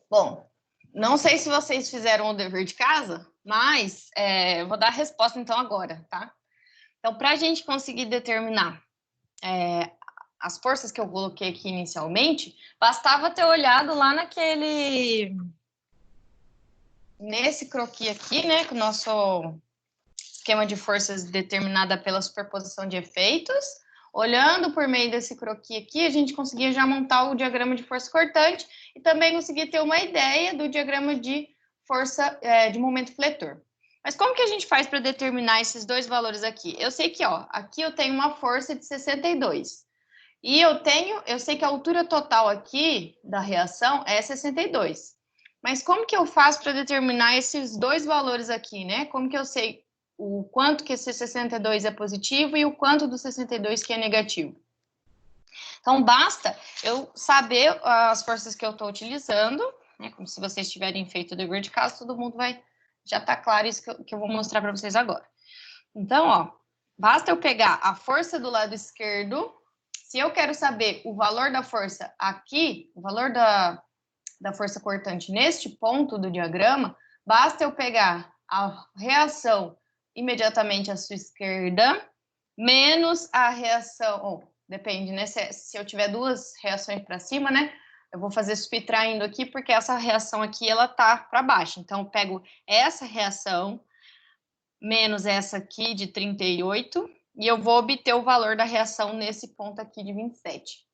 Bom, não sei se vocês fizeram o dever de casa, mas eu vou dar a resposta então agora, tá? Então, para a gente conseguir determinar as forças que eu coloquei aqui inicialmente, bastava ter olhado lá nesse croquis aqui, né, com o nosso esquema de forças determinada pela superposição de efeitos. Olhando por meio desse croquis aqui, a gente conseguia já montar o diagrama de força cortante e também conseguia ter uma ideia do diagrama de força de momento fletor. Mas como que a gente faz para determinar esses dois valores aqui? Eu sei que, ó, aqui eu tenho uma força de 62. E eu sei que a altura total aqui da reação é 62. Mas como que eu faço para determinar esses dois valores aqui, né? Como que eu sei o quanto que esse 62 é positivo e o quanto do 62 que é negativo? Então, basta eu saber as forças que eu estou utilizando, né? Como se vocês tiverem feito o dever de casa, todo mundo já está claro isso que eu vou mostrar para vocês agora. Então, ó, basta eu pegar a força do lado esquerdo. Se eu quero saber o valor da força aqui, o valor da força cortante neste ponto do diagrama, basta eu pegar a reação imediatamente à sua esquerda, menos a reação, depende, né? Se eu tiver duas reações para cima, né? Eu vou fazer subtraindo aqui, porque essa reação aqui, ela tá para baixo. Então, eu pego essa reação, menos essa aqui de 38, e eu vou obter o valor da reação nesse ponto aqui de 27.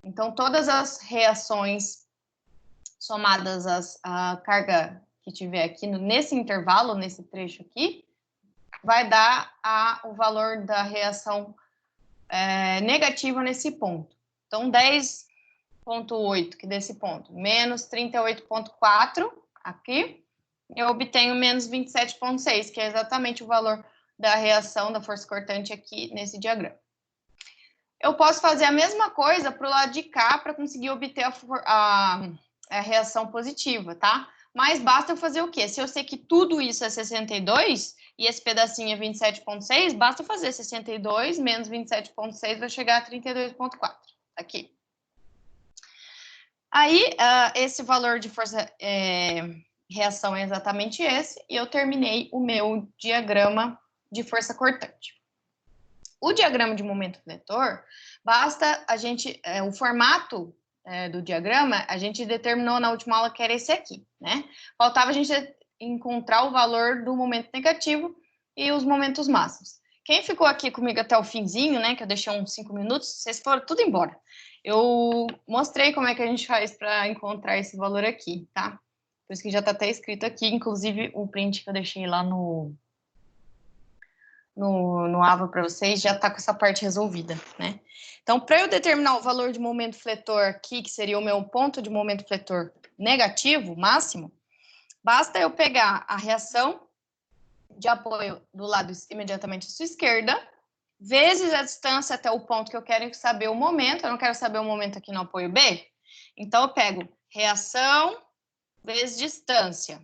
Então, todas as reações somadas à carga que tiver aqui nesse intervalo, nesse trecho aqui, vai dar o valor da reação negativa nesse ponto. Então, 10,8, que desse ponto, menos 38,4 aqui, eu obtenho menos 27,6, que é exatamente o valor da reação da força cortante aqui nesse diagrama. Eu posso fazer a mesma coisa para o lado de cá para conseguir obter a reação positiva, tá? Mas basta eu fazer o quê? Se eu sei que tudo isso é 62 e esse pedacinho é 27,6, basta eu fazer 62 menos 27,6 vai chegar a 32,4 aqui. Aí, esse valor de força reação é exatamente esse, e eu terminei o meu diagrama de força cortante. O diagrama de momento fletor, basta a gente, o formato do diagrama, a gente determinou na última aula que era esse aqui, né? Faltava a gente encontrar o valor do momento negativo e os momentos máximos. Quem ficou aqui comigo até o finzinho, né, que eu deixei uns 5 minutos, vocês foram tudo embora. Eu mostrei como é que a gente faz para encontrar esse valor aqui, tá? Por isso que já está até escrito aqui, inclusive o print que eu deixei lá no AVA para vocês já está com essa parte resolvida, né? Então, para eu determinar o valor de momento fletor aqui, que seria o meu ponto de momento fletor negativo, máximo, basta eu pegar a reação de apoio do lado imediatamente à sua esquerda, vezes a distância até o ponto que eu quero saber o momento, eu não quero saber o momento aqui no apoio B, então eu pego reação vezes distância,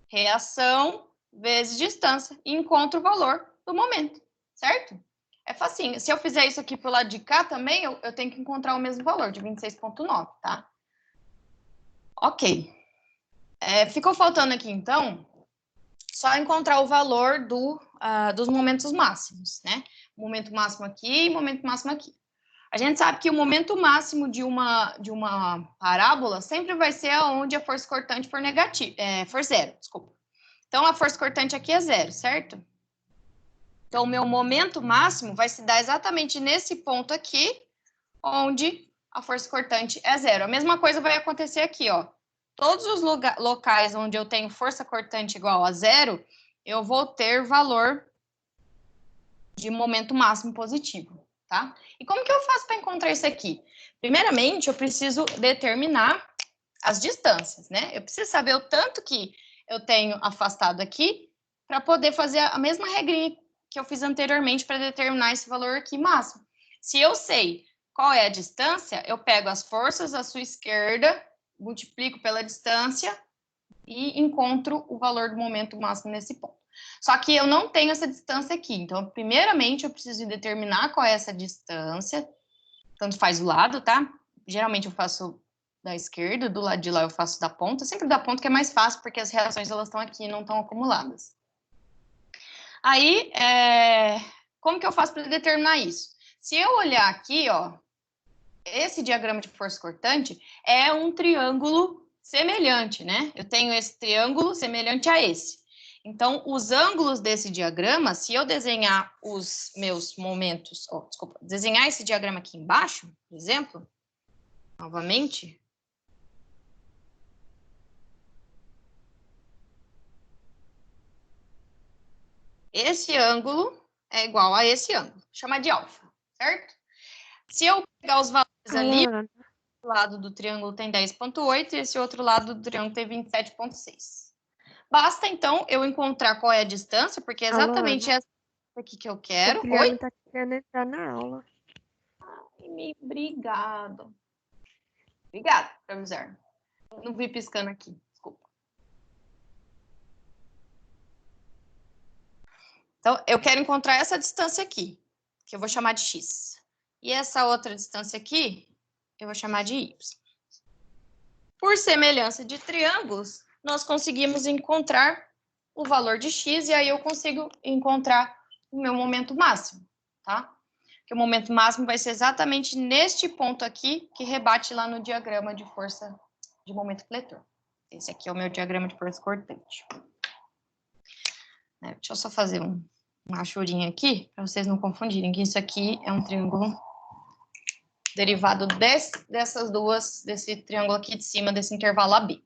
reação vezes distância, e encontro o valor do momento, certo? É facinho. Se eu fizer isso aqui pro lado de cá também, eu tenho que encontrar o mesmo valor, de 26,9, tá? Ok. Ficou faltando aqui, então, só encontrar o valor dos momentos máximos, né? Momento máximo aqui e momento máximo aqui. A gente sabe que o momento máximo de uma parábola sempre vai ser onde a força cortante for zero, desculpa. Então, a força cortante aqui é zero, certo? Então, o meu momento máximo vai se dar exatamente nesse ponto aqui, onde a força cortante é zero. A mesma coisa vai acontecer aqui, ó. Todos os locais onde eu tenho força cortante igual a zero, eu vou ter valor de momento máximo positivo, tá? E como que eu faço para encontrar isso aqui? Primeiramente, eu preciso determinar as distâncias, né? Eu preciso saber o tanto que eu tenho afastado aqui para poder fazer a mesma regrinha que eu fiz anteriormente para determinar esse valor aqui máximo. Se eu sei qual é a distância, eu pego as forças à sua esquerda, multiplico pela distância e encontro o valor do momento máximo nesse ponto. Só que eu não tenho essa distância aqui, então, primeiramente, eu preciso determinar qual é essa distância, tanto faz o lado, tá? Geralmente eu faço da esquerda, do lado de lá eu faço da ponta, sempre da ponta que é mais fácil, porque as reações elas estão aqui e não estão acumuladas. Aí, como que eu faço para determinar isso? Se eu olhar aqui, ó, esse diagrama de força cortante é um triângulo semelhante, né? Eu tenho esse triângulo semelhante a esse. Então, os ângulos desse diagrama, se eu desenhar os meus momentos, desculpa, desenhar esse diagrama aqui embaixo, por exemplo, novamente. Esse ângulo é igual a esse ângulo, chamar de alfa, certo? Se eu pegar os valores ali, o lado do triângulo tem 10,8 e esse outro lado do triângulo tem 27,6. Basta, então, eu encontrar qual é a distância, porque é exatamente essa aqui que eu quero. O Guilherme tá querendo entrar na aula. Obrigado. Obrigada por avisar. Não vi piscando aqui, desculpa. Então, eu quero encontrar essa distância aqui, que eu vou chamar de x. E essa outra distância aqui, eu vou chamar de y. Por semelhança de triângulos, nós conseguimos encontrar o valor de x, e aí eu consigo encontrar o meu momento máximo, tá? Que o momento máximo vai ser exatamente neste ponto aqui, que rebate lá no diagrama de força de momento fletor. Esse aqui é o meu diagrama de força cortante. Deixa eu só fazer uma achurinha aqui, para vocês não confundirem, que isso aqui é um triângulo derivado dessas duas, desse triângulo aqui de cima, desse intervalo AB.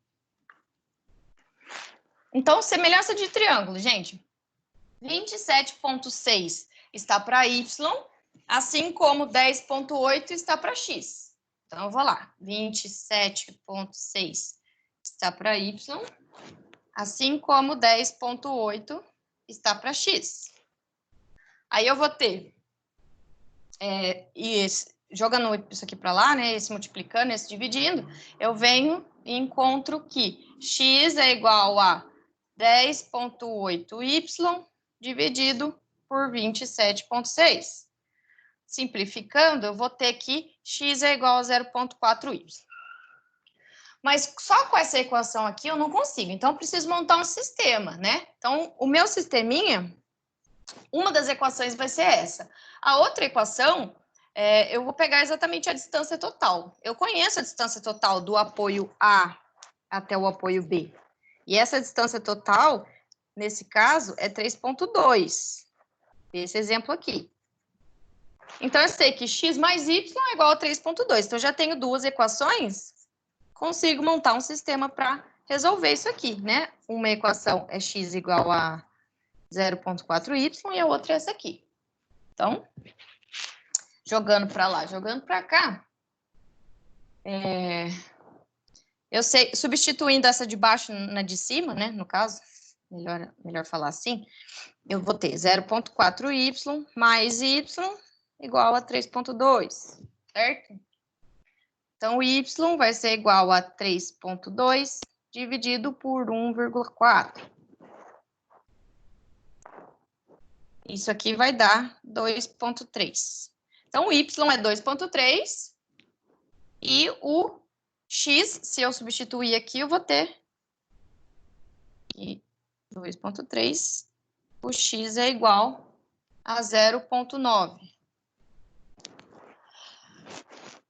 Então, semelhança de triângulo, gente. 27,6 está para y, assim como 10,8 está para x. Então, eu vou lá. 27,6 está para y, assim como 10,8 está para x. Aí eu vou ter, jogando isso aqui para lá, né, esse multiplicando, esse dividindo, eu venho e encontro que x é igual a 10,8y dividido por 27,6. Simplificando, eu vou ter que x é igual a 0,4y. Mas só com essa equação aqui eu não consigo, então eu preciso montar um sistema, né? Então, o meu sisteminha, uma das equações vai ser essa. A outra equação, eu vou pegar exatamente a distância total. Eu conheço a distância total do apoio A até o apoio B. E essa distância total, nesse caso, é 3,2. Esse exemplo aqui. Então, eu sei que x mais y é igual a 3,2. Então, eu já tenho duas equações, consigo montar um sistema para resolver isso aqui, né? Uma equação é x igual a 0,4y e a outra é essa aqui. Então, jogando para lá, jogando para cá, eu sei, substituindo essa de baixo na de cima, né? No caso, melhor falar assim, eu vou ter 0,4y mais y igual a 3,2, certo? Então, y vai ser igual a 3,2 dividido por 1,4. Isso aqui vai dar 2,3. Então, o y é 2,3 e o x, se eu substituir aqui, eu vou ter 2,3. O x é igual a 0,9.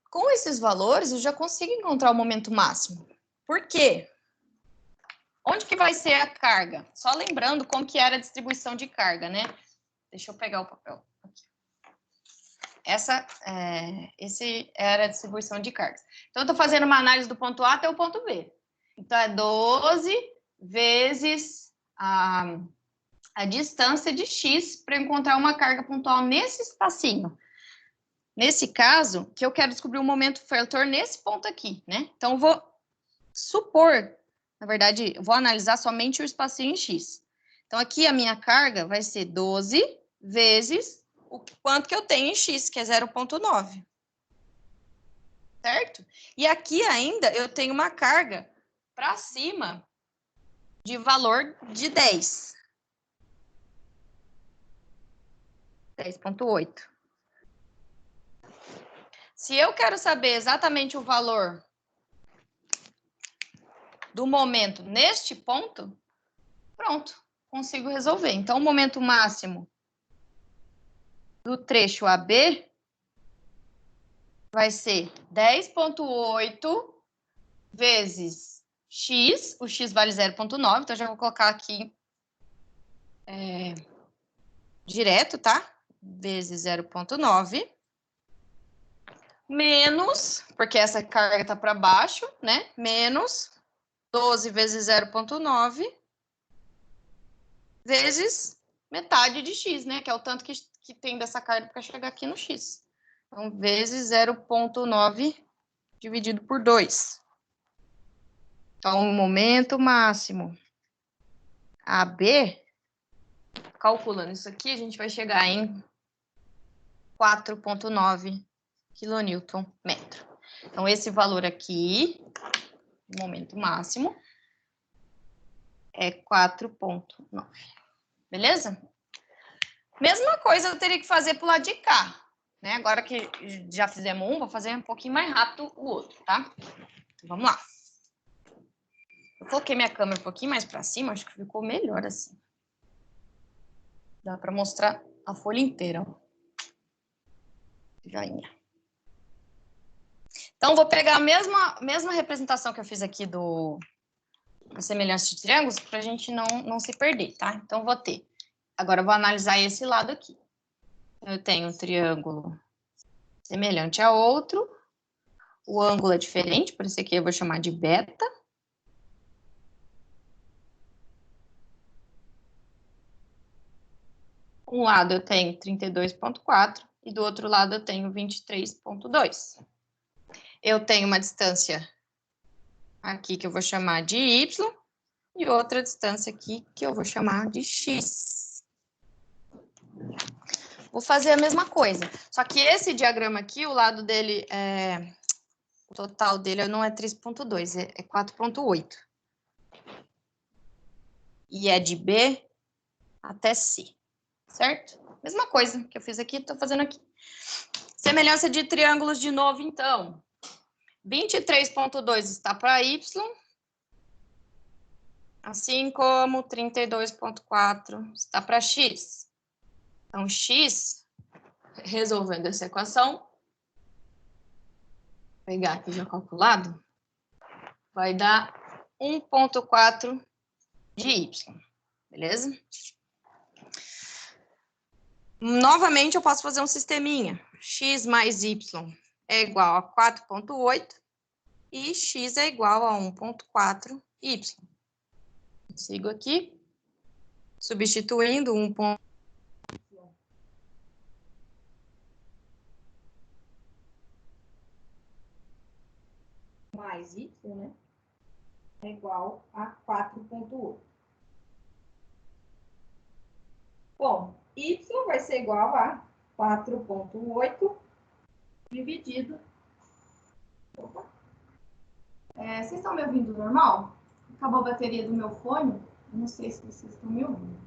Com esses valores, eu já consigo encontrar o momento máximo. Por quê? Onde que vai ser a carga? Só lembrando como que era a distribuição de carga, né? Deixa eu pegar o papel. Esse era a distribuição de cargas. Então, eu estou fazendo uma análise do ponto A até o ponto B. Então, é 12 vezes a distância de x para encontrar uma carga pontual nesse espacinho. Nesse caso, que eu quero descobrir o momento fletor nesse ponto aqui, né? Então, eu vou supor, na verdade, eu vou analisar somente o espacinho em x. Então, aqui a minha carga vai ser 12 vezes o quanto que eu tenho em x, que é 0,9. Certo? E aqui ainda eu tenho uma carga para cima de valor de 10. 10,8. Se eu quero saber exatamente o valor do momento neste ponto, pronto, consigo resolver. Então, o momento máximo do trecho AB vai ser 10,8 vezes x, o x vale 0,9, então já vou colocar aqui direto, tá? Vezes 0,9, menos, porque essa carga tá para baixo, né? Menos 12 vezes 0,9 vezes metade de x, né? Que é o tanto que tem dessa carga para chegar aqui no x. Então, vezes 0,9 dividido por 2. Então, o momento máximo AB, calculando isso aqui, a gente vai chegar em 4,9 kNm. Então, esse valor aqui, o momento máximo, é 4,9. Beleza? Mesma coisa eu teria que fazer pro lado de cá, né? Agora que já fizemos um, vou fazer um pouquinho mais rápido o outro, tá? Então, vamos lá. Eu coloquei minha câmera um pouquinho mais para cima, acho que ficou melhor assim. Dá para mostrar a folha inteira, ó. Joinha. Então, vou pegar a mesma representação que eu fiz aqui da semelhança de triângulos, para a gente não se perder, tá? Então, vou ter. Agora, eu vou analisar esse lado aqui. Eu tenho um triângulo semelhante a outro. O ângulo é diferente, por isso aqui eu vou chamar de beta. Um lado eu tenho 32,4 e do outro lado eu tenho 23,2. Eu tenho uma distância aqui que eu vou chamar de y e outra distância aqui que eu vou chamar de x. Vou fazer a mesma coisa, só que esse diagrama aqui, o lado dele o total dele não é 3,2, é 4,8. E é de B até C, certo? Mesma coisa que eu fiz aqui, estou fazendo aqui. Semelhança de triângulos de novo, então. 23,2 está para Y, assim como 32,4 está para X. Então, X, resolvendo essa equação, vou pegar aqui já calculado, vai dar 1,4 de Y, beleza? Novamente, eu posso fazer um sisteminha. X mais Y é igual a 4,8 e X é igual a 1,4Y. Sigo aqui, substituindo 1,4 mais Y, né? É igual a 4,8. Bom, Y vai ser igual a 4,8 dividido. Opa. Vocês estão me ouvindo normal? Acabou a bateria do meu fone. Eu não sei se vocês estão me ouvindo.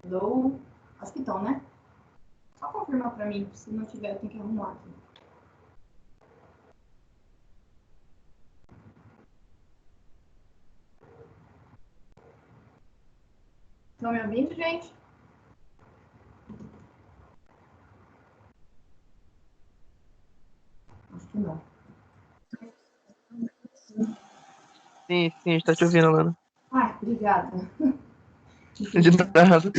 Hello? Acho que estão, né? Só confirmar para mim, se não tiver, eu tenho que arrumar aqui. Estão me ouvindo, gente? Acho que não. Sim, a gente tá te ouvindo, Lana. Ah, obrigada. De nada.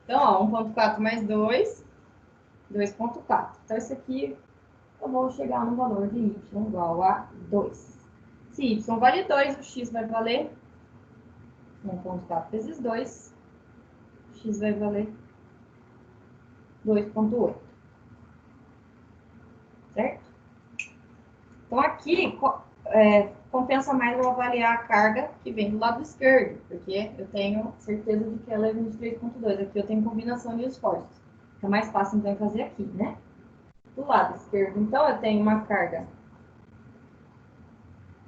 Então, ó, 1,4 mais 2, 2,4. Então, isso aqui eu vou chegar no valor de y igual a 2. Se y vale 2, o x vai valer 1,4 vezes 2. X vai valer 2,8. Certo? Então, aqui compensa mais eu avaliar a carga que vem do lado esquerdo, porque eu tenho certeza de que ela é 23,2. Aqui eu tenho combinação de esforços. Fica mais fácil, então, fazer aqui, né? Do lado esquerdo, então, eu tenho uma carga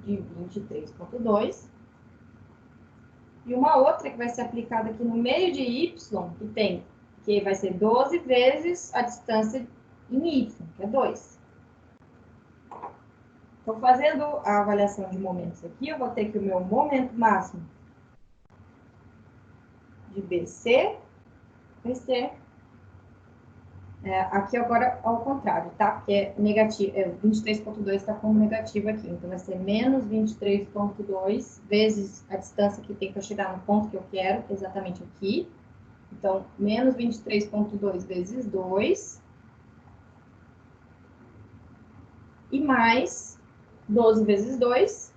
de 23,2 e uma outra que vai ser aplicada aqui no meio de y, que vai ser 12 vezes a distância em y, que é 2. Então, fazendo a avaliação de momentos aqui, eu vou ter que o meu momento máximo de BC vai ser aqui agora ao contrário, tá? Porque é negativo, 23,2 está como negativo aqui. Então, vai ser menos 23,2 vezes a distância que tem para chegar no ponto que eu quero, que é exatamente aqui. Então, menos 23,2 vezes 2. E mais 12 vezes 2.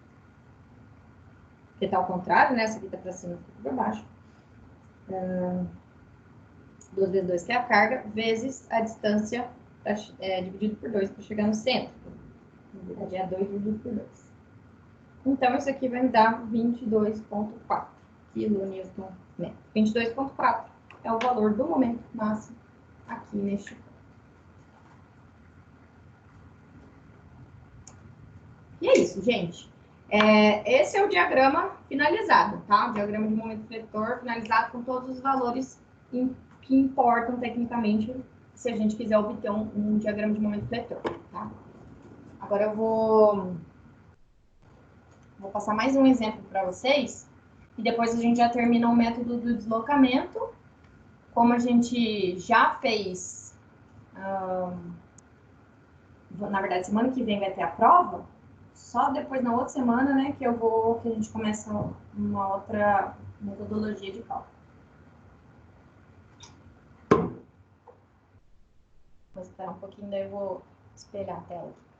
Que está ao contrário, né? Essa aqui está para cima, essa aqui para baixo. 12 vezes 2, que é a carga, vezes a distância dividido por 2 para chegar no centro. Na verdade, é 2 dividido por 2. Então, isso aqui vai me dar 22,4 kN/m. 22,4 é o valor do momento máximo aqui neste ponto. E é isso, gente. Esse é o diagrama finalizado, tá? O diagrama de momento vetor finalizado com todos os valores que importam tecnicamente se a gente quiser obter um diagrama de momento vetor, tá? Agora eu vou passar mais um exemplo para vocês e depois a gente já termina o método do deslocamento. Como a gente já fez, na verdade, semana que vem vai ter a prova, só depois, na outra semana, né, que a gente começa uma outra metodologia de cálculo. Vou esperar um pouquinho, daí eu vou espelhar a tela aqui.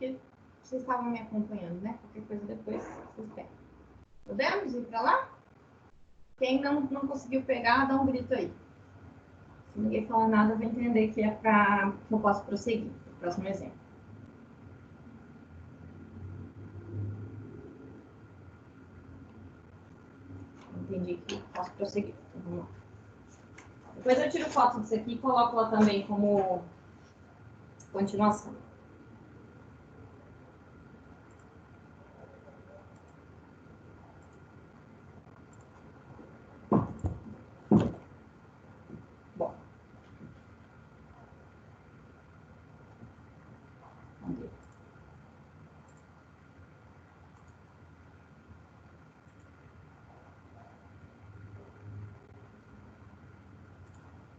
Porque vocês estavam me acompanhando, né? Qualquer coisa depois vocês pegam. Podemos ir para lá? Quem não conseguiu pegar, dá um grito aí. Se ninguém falar nada, eu vou entender que é para que eu possa prosseguir. O próximo exemplo. Entendi que posso prosseguir. Então, vamos lá. Depois eu tiro foto disso aqui e coloco lá também como continuação. Bom. Vamos ver.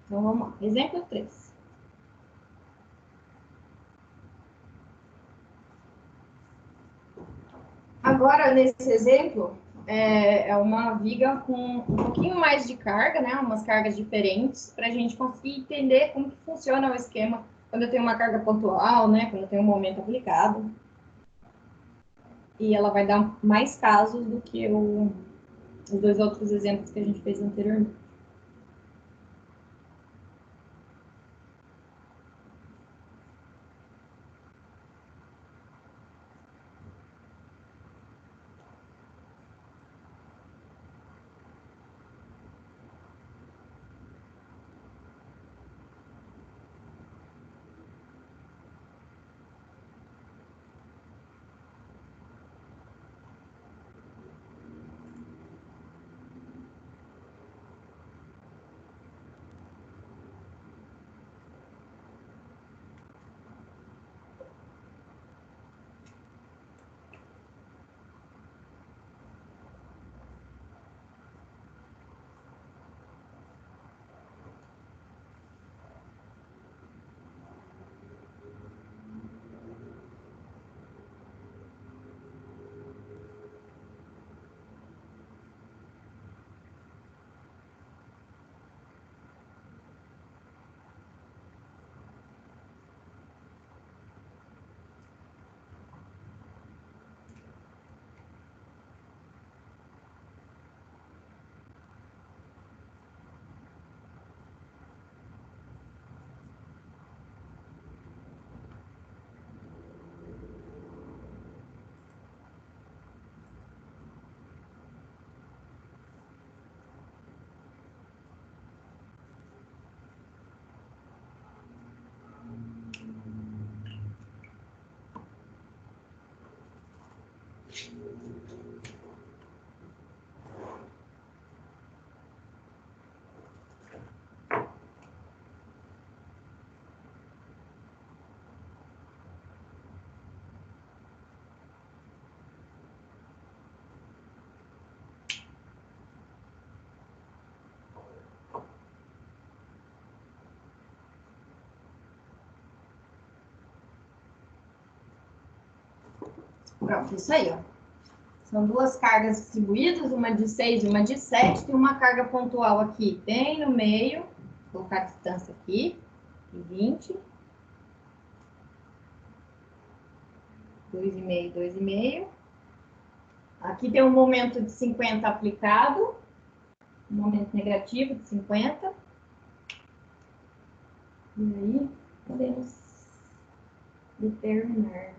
Então, vamos lá. Exemplo 3. Agora, nesse exemplo, é uma viga com um pouquinho mais de carga, né? Umas cargas diferentes, para a gente conseguir entender como que funciona o esquema quando eu tenho uma carga pontual, né? Quando eu tenho um momento aplicado. E ela vai dar mais casos do que os dois outros exemplos que a gente fez anteriormente. Pronto, isso aí, ó. São duas cargas distribuídas, uma de 6 e uma de 7. Tem uma carga pontual aqui bem no meio. Vou colocar a distância aqui, de 20. 2,5, 2,5. Aqui tem um momento de 50 aplicado. Um momento negativo de 50. E aí, podemos determinar.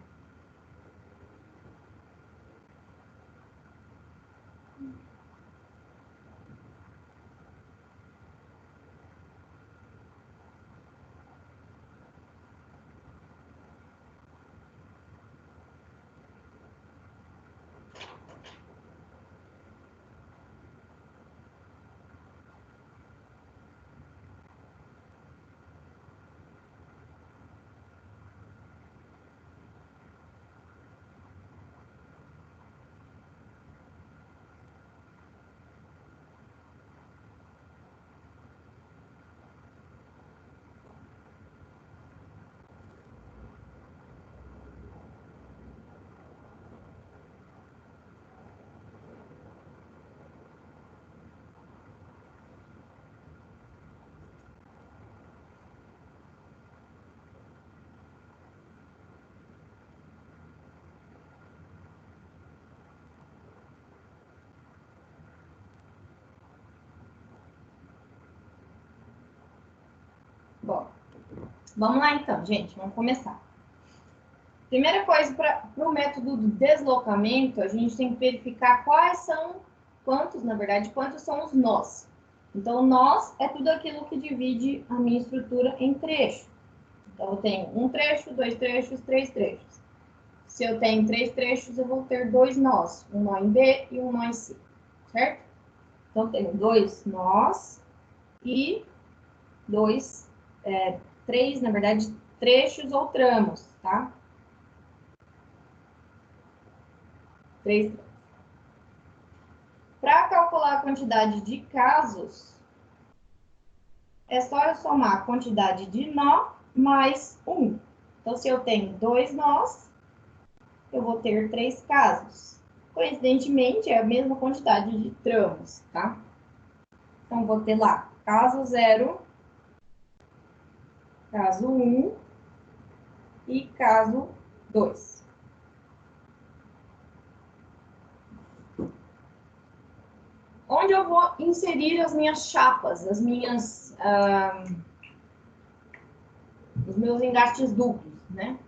Bom, vamos lá então, gente, vamos começar. Primeira coisa, para o método do deslocamento, a gente tem que verificar quantos são os nós. Então, nós é tudo aquilo que divide a minha estrutura em trechos. Então, eu tenho um trecho, dois trechos, três trechos. Se eu tenho três trechos, eu vou ter dois nós, um nó em B e um nó em C, certo? Então, eu tenho dois nós e três, na verdade, trechos ou tramos, tá? Três. Para calcular a quantidade de casos, é só eu somar a quantidade de nó mais 1. Então, se eu tenho dois nós, eu vou ter 3 casos. Coincidentemente, é a mesma quantidade de tramos, tá? Então, vou ter lá caso 0, caso 1 e caso 2. Onde eu vou inserir as minhas chapas, os meus engastes duplos, né?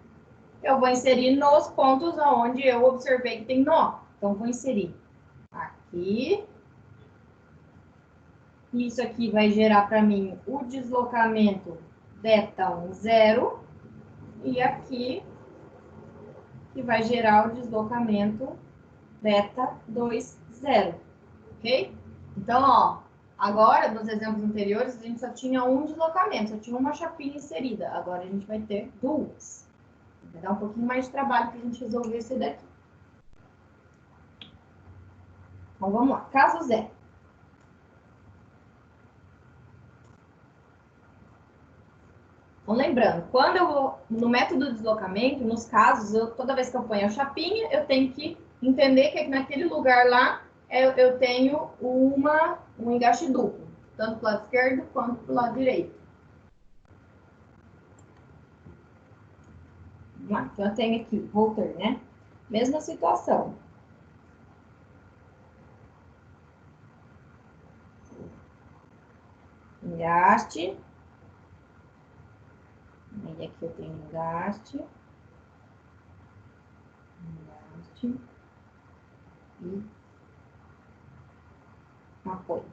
Eu vou inserir nos pontos onde eu observei que tem nó. Então, vou inserir aqui. Isso aqui vai gerar para mim o deslocamento beta 1, 0. E aqui, que vai gerar o deslocamento beta 2, 0. Ok? Então, ó, agora, nos exemplos anteriores, a gente só tinha um deslocamento, só tinha uma chapinha inserida. Agora, a gente vai ter duas. Vai dar um pouquinho mais de trabalho para a gente resolver esse daqui. Então, vamos lá. Caso 0. Então, lembrando, quando eu vou no método de deslocamento, nos casos, toda vez que eu ponho a chapinha, eu tenho que entender que naquele lugar lá eu tenho um engaste duplo, tanto para o lado esquerdo quanto para o lado direito. Vamos lá, então eu tenho aqui, voltar, né? Mesma situação. Engaste. E aqui eu tenho engaste. Engaste. E apoio.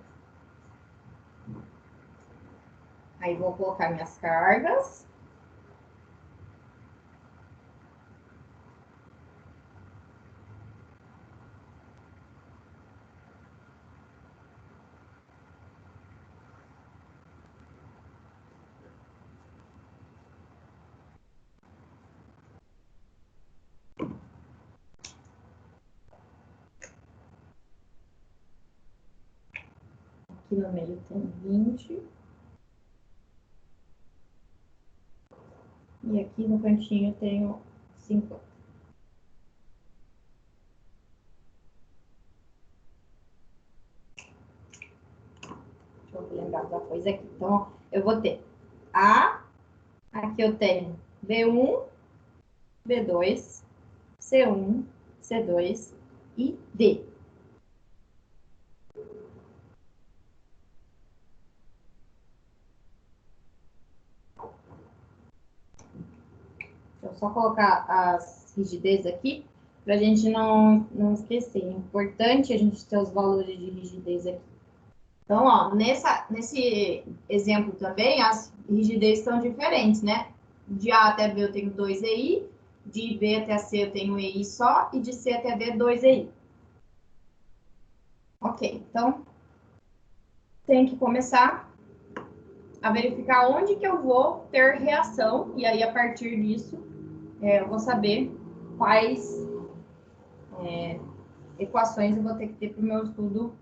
Aí vou colocar minhas cargas. Aqui no meio tem 20. E aqui no cantinho eu tenho 50. da coisa aqui. Então, eu vou ter A, aqui eu tenho B1, B2, C1, C2 e D. Deixa eu só colocar as rigidezes aqui, para a gente não esquecer. É importante a gente ter os valores de rigidez aqui. Então, ó, nesse exemplo também, as rigidezes são diferentes, né? De A até B eu tenho 2 EI, de B até C eu tenho EI só, e de C até D 2 EI. Ok, então, tem que começar a verificar onde que eu vou ter reação, e aí, a partir disso, eu vou saber quais equações eu vou ter que ter para o meu estudo,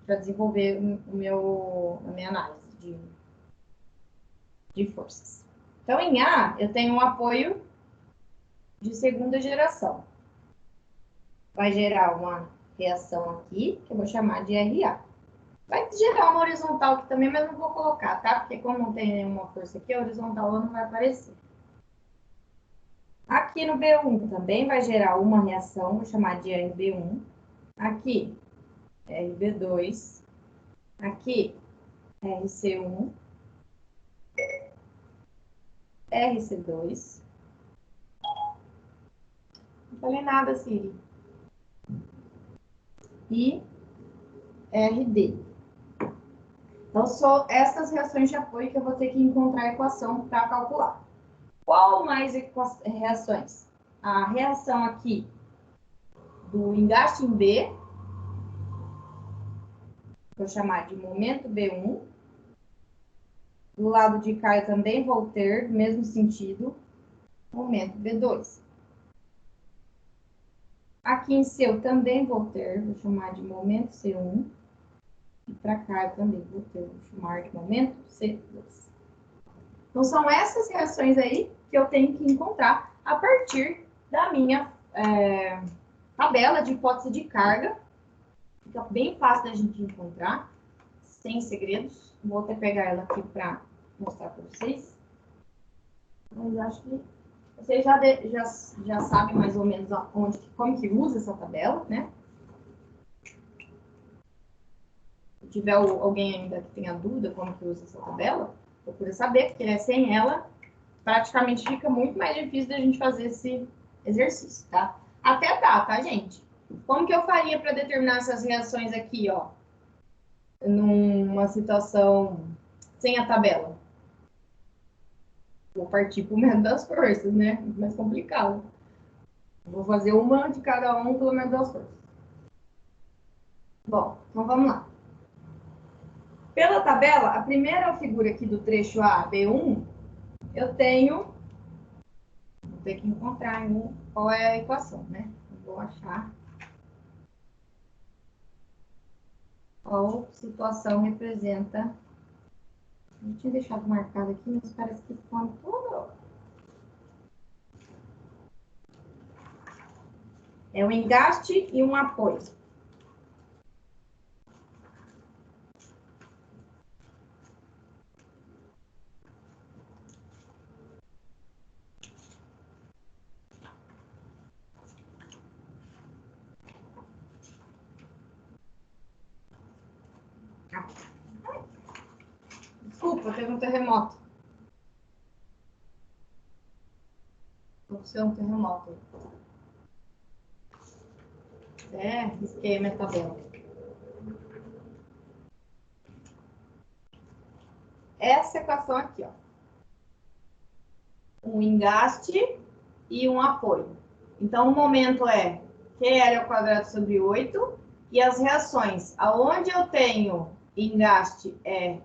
para desenvolver a minha análise de forças. Então, em A, eu tenho um apoio de segunda geração. Vai gerar uma reação aqui, que eu vou chamar de RA. Vai gerar uma horizontal aqui também, mas não vou colocar, tá? Porque como não tem nenhuma força aqui, a horizontal não vai aparecer. Aqui no B1 também vai gerar uma reação, vou chamar de RB1. Aqui, RB2. Aqui, RC1. RC2. Não falei nada, Siri. E RD. Então, são essas reações de apoio que eu vou ter que encontrar a equação para calcular. Qual mais reações? A reação aqui do engaste em B, vou chamar de momento B1. Do lado de cá eu também vou ter, no mesmo sentido, momento B2. Aqui em C eu também vou ter, vou chamar de momento C1. E para cá eu também vou ter, vou chamar de momento C2. Então, são essas reações aí que eu tenho que encontrar a partir da minha tabela de hipótese de carga. Fica bem fácil da gente encontrar, sem segredos. Vou até pegar ela aqui para mostrar para vocês. Mas acho que vocês já sabem mais ou menos como que usa essa tabela, né? Se tiver alguém ainda que tenha dúvida como que usa essa tabela, procura saber, porque sem ela, praticamente fica muito mais difícil da gente fazer esse exercício, tá? Até tá, gente? Como que eu faria para determinar essas reações aqui, ó? Numa situação sem a tabela? Vou partir para o método das forças, né? Muito mais complicado. Vou fazer uma de cada um pelo método das forças. Bom, então vamos lá. Pela tabela, a primeira figura aqui do trecho A, B1, eu tenho... Vou ter que encontrar qual é a equação, né? Vou achar qual situação representa... Eu tinha deixado marcado aqui, mas parece que ficou tudo... É um engaste e um apoio. Desculpa, teve um terremoto. Vou ser um terremoto. Risquei a minha tabela. Essa equação aqui, ó. Um engaste e um apoio. Então, o momento é QL ao quadrado sobre 8. E as reações, aonde eu tenho engaste é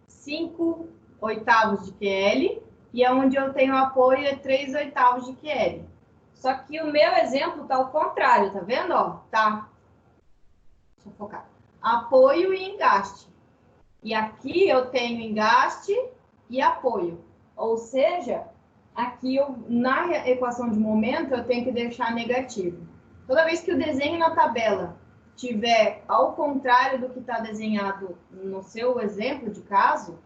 5/8 de QL. E aonde eu tenho apoio é 3/8 de QL. Só que o meu exemplo tá ao contrário, tá vendo? Ó, tá. Deixa eu focar. Apoio e engaste. E aqui eu tenho engaste e apoio. Ou seja, aqui na equação de momento eu tenho que deixar negativo. Toda vez que eu desenho na tabela tiver ao contrário do que está desenhado no seu exemplo de caso,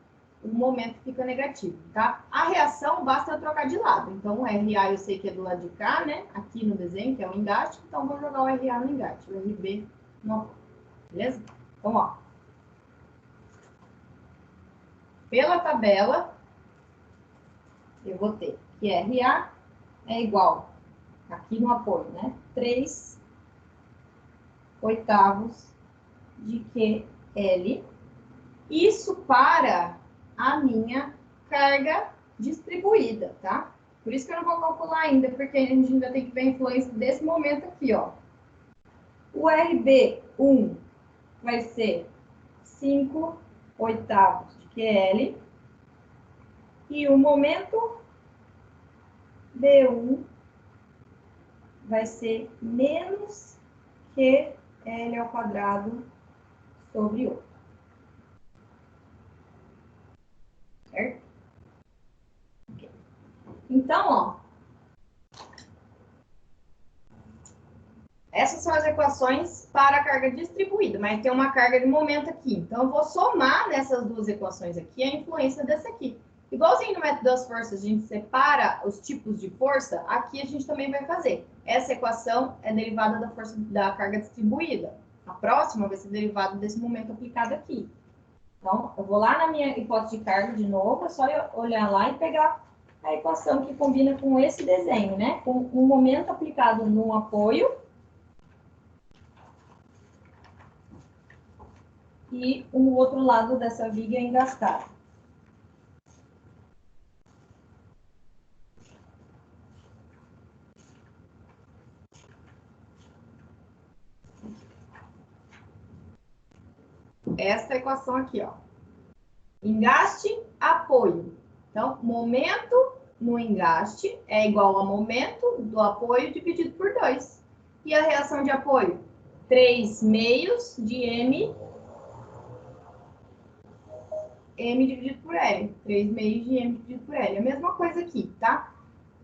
o momento fica negativo, tá? A reação basta eu trocar de lado. Então, o RA eu sei que é do lado de cá, né? Aqui no desenho, que é o engaste. Então, vou jogar o RA no engaste, o RB no apoio. Beleza? Então, ó. Pela tabela, eu vou ter que RA é igual, aqui no apoio, né? 3/8 de QL. Isso para a minha carga distribuída, tá? Por isso que eu não vou calcular ainda, porque a gente ainda tem que ver a influência desse momento aqui, ó. O RB1 vai ser 5/8 de QL. E o momento B1 vai ser menos QL ao quadrado sobre 8. Certo? Okay. Então, ó. Essas são as equações para a carga distribuída, mas tem uma carga de momento aqui. Então, eu vou somar nessas duas equações aqui a influência dessa aqui. Igualzinho no método das forças, a gente separa os tipos de força, aqui a gente também vai fazer. Essa equação é derivada da força da carga distribuída. A próxima vai ser derivada desse momento aplicado aqui. Então, eu vou lá na minha hipótese de carga de novo, é só eu olhar lá e pegar a equação que combina com esse desenho, né? Com um momento aplicado no apoio e o outro lado dessa viga engastada. Essa equação aqui, ó. Engaste, apoio. Então, momento no engaste é igual a momento do apoio dividido por 2. E a reação de apoio? 3/2 de M dividido por L. 3/2 de M dividido por L. A mesma coisa aqui, tá?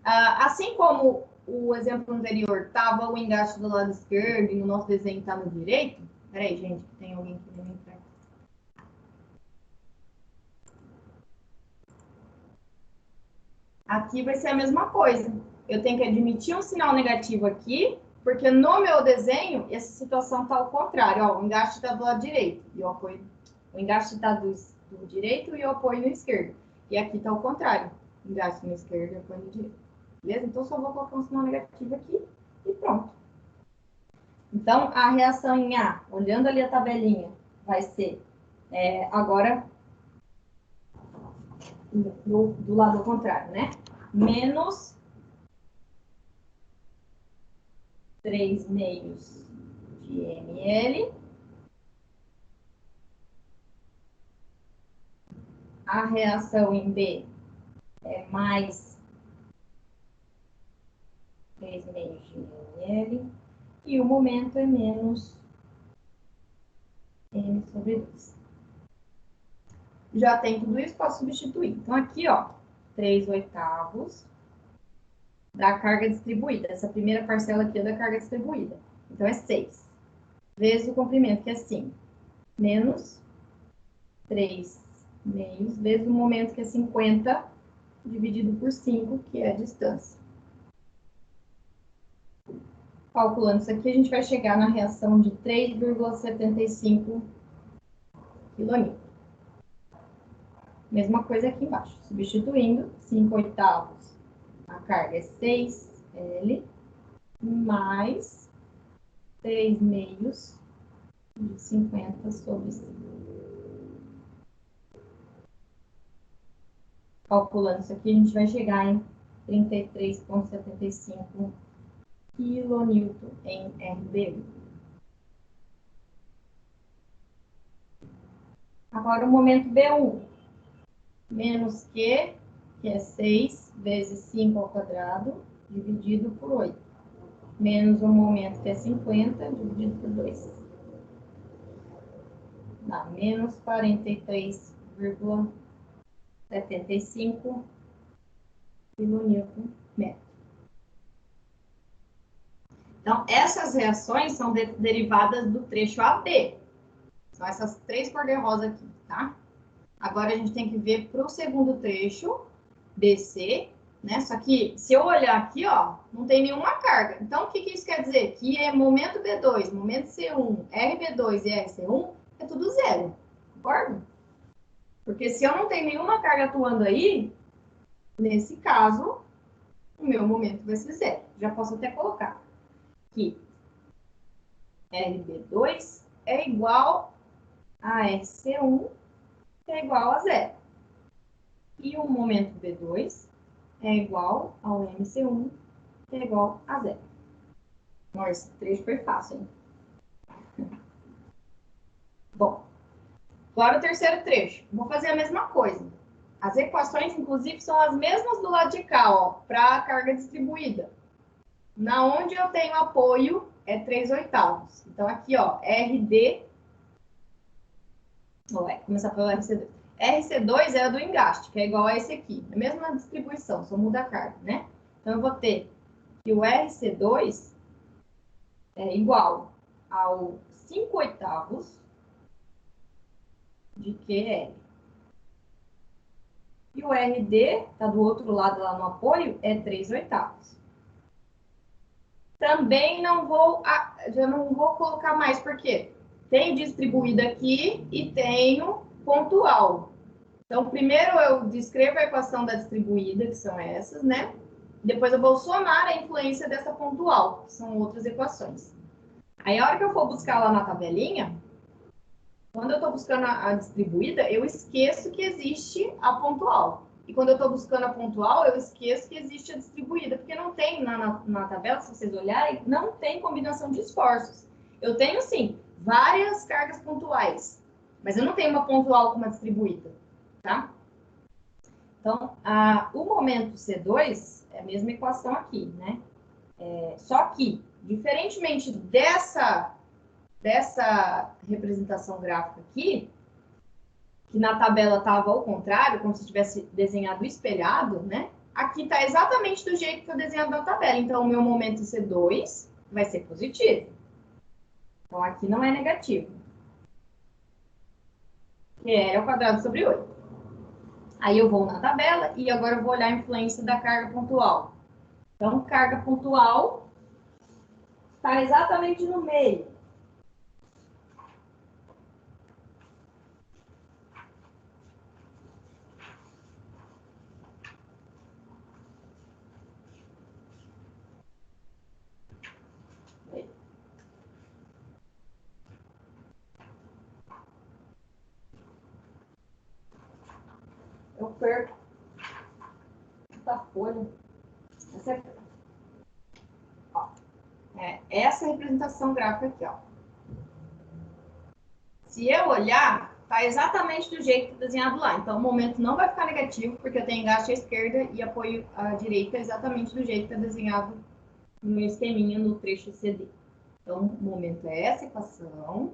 Assim como o exemplo anterior estava o engaste do lado esquerdo e o nosso desenho está no direito. Peraí, gente, tem alguém que vem entrar. Aqui vai ser a mesma coisa. Eu tenho que admitir um sinal negativo aqui, porque no meu desenho, essa situação está ao contrário. Ó, o engaste está do lado direito e o apoio. O engaste está do direito e o apoio no esquerdo. E aqui está ao contrário. Engaste no esquerdo e apoio no direito. Beleza? Então, só vou colocar um sinal negativo aqui e pronto. Então, a reação em A, olhando ali a tabelinha, vai ser agora do lado contrário, né? Menos 3/2 de ml. A reação em B é mais 3/2 de ml. E o momento é menos M sobre 2. Já tem tudo isso, posso substituir. Então, aqui, ó, 3/8 da carga distribuída. Essa primeira parcela aqui é da carga distribuída. Então, é 6. Vezes o comprimento, que é 5. Menos 3/2 vezes o momento, que é 50, dividido por 5, que é a distância. Calculando isso aqui, a gente vai chegar na reação de 3,75 kN. Mesma coisa aqui embaixo. Substituindo, 5/8, a carga é 6L, mais 3/2 de 50 sobre 5. Calculando isso aqui, a gente vai chegar em 33,75 kN em RB1. Agora o momento B1. Menos Q, que é 6 vezes 5 ao quadrado, dividido por 8. Menos o momento, que é 50, dividido por 2. Dá menos 43,75 kN. Então, essas reações são derivadas do trecho AB. São essas três cor-de-rosa aqui, tá? Agora, a gente tem que ver para o segundo trecho, BC, né? Só que, se eu olhar aqui, ó, não tem nenhuma carga. Então, o que isso quer dizer? Que é momento B2, momento C1, RB2 e RC1, é tudo zero, concorda? Porque se eu não tenho nenhuma carga atuando aí, nesse caso, o meu momento vai ser zero. Já posso até colocar que RB2 é igual a RC1, que é igual a zero. E o momento B2 é igual ao MC1, que é igual a zero. Nossa, esse trecho foi fácil, hein? Bom, agora o terceiro trecho. Vou fazer a mesma coisa. As equações, inclusive, são as mesmas do lado de cá, ó, para a carga distribuída. Na onde eu tenho apoio, é 3/8. Então, aqui, ó, RD... Vai começar pelo RC2. RC2 é a do engaste, que é igual a esse aqui. É a mesma distribuição, só muda a carga, né? Então, eu vou ter que o RC2 é igual ao 5/8 de QL. E o RD, tá do outro lado lá no apoio, é 3/8. Também já não vou colocar mais, porque tenho distribuída aqui e tenho pontual. Então, primeiro eu descrevo a equação da distribuída, que são essas, né? Depois eu vou somar a influência dessa pontual, que são outras equações. Aí, a hora que eu for buscar lá na tabelinha, quando eu estou buscando a distribuída, eu esqueço que existe a pontual. E quando eu estou buscando a pontual, eu esqueço que existe a distribuída, porque não tem na tabela, se vocês olharem, não tem combinação de esforços. Eu tenho, sim, várias cargas pontuais, mas eu não tenho uma pontual com uma distribuída, tá? Então, o momento C2 é a mesma equação aqui, né? Só que, diferentemente dessa representação gráfica aqui, que na tabela estava ao contrário, como se tivesse desenhado espelhado, né? Aqui está exatamente do jeito que está desenhado na tabela. Então, o meu momento C2 vai ser positivo. Então, aqui não é negativo. Que é o quadrado sobre 8. Aí eu vou na tabela e agora eu vou olhar a influência da carga pontual. Então, carga pontual está exatamente no meio. Eu perco essa folha. Essa representação gráfica aqui, ó. Se eu olhar, tá exatamente do jeito que está desenhado lá. Então, o momento não vai ficar negativo, porque eu tenho engaste à esquerda e apoio à direita exatamente do jeito que está desenhado no meu esqueminha no trecho CD. Então, o momento é essa equação.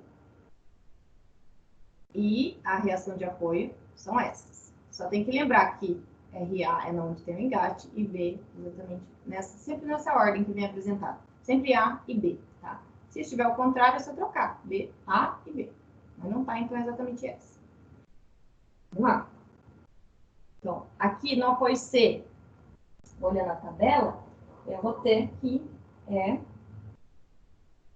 E a reação de apoio são essas. Só tem que lembrar que RA é onde tem o engaste e B exatamente sempre nessa ordem que vem apresentado. Sempre A e B, tá? Se estiver ao contrário, é só trocar. B, A e B. Mas não tá, então é exatamente essa. Vamos lá. Então, aqui no apoio C, olhando a tabela, eu vou ter que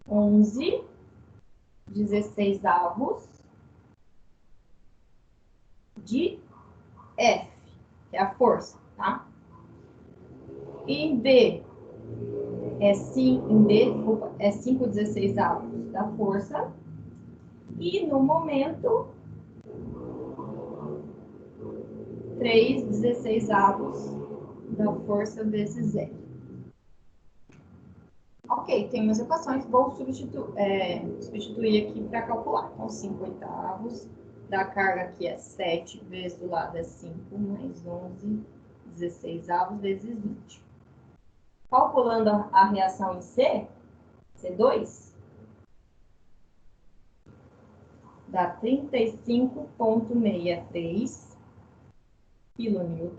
11/16 de F, que é a força, tá? Em B, é 5/16 da força. E no momento, 3/16 da força vezes zero. Ok, tem umas equações, vou substituir aqui para calcular. Então, 5/8 da carga aqui é 7 vezes do lado é 5, mais 11/16 vezes 20. Calculando a reação em C, C2, dá 35,63 kN.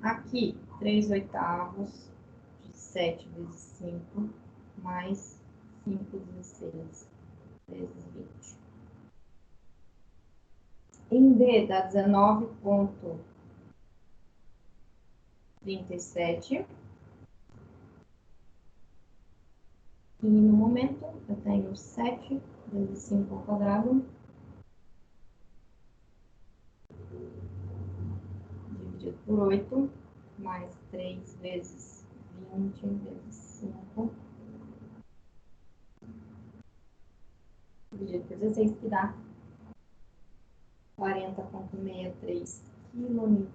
Aqui, 3/8 de 7 vezes 5, mais 5/16 vezes 20. Em D dá 19,37. E no momento eu tenho 7 vezes 5 ao quadrado, dividido por 8, mais 3 vezes 20 vezes 5, dividido por 16, que dá 40,63 kN.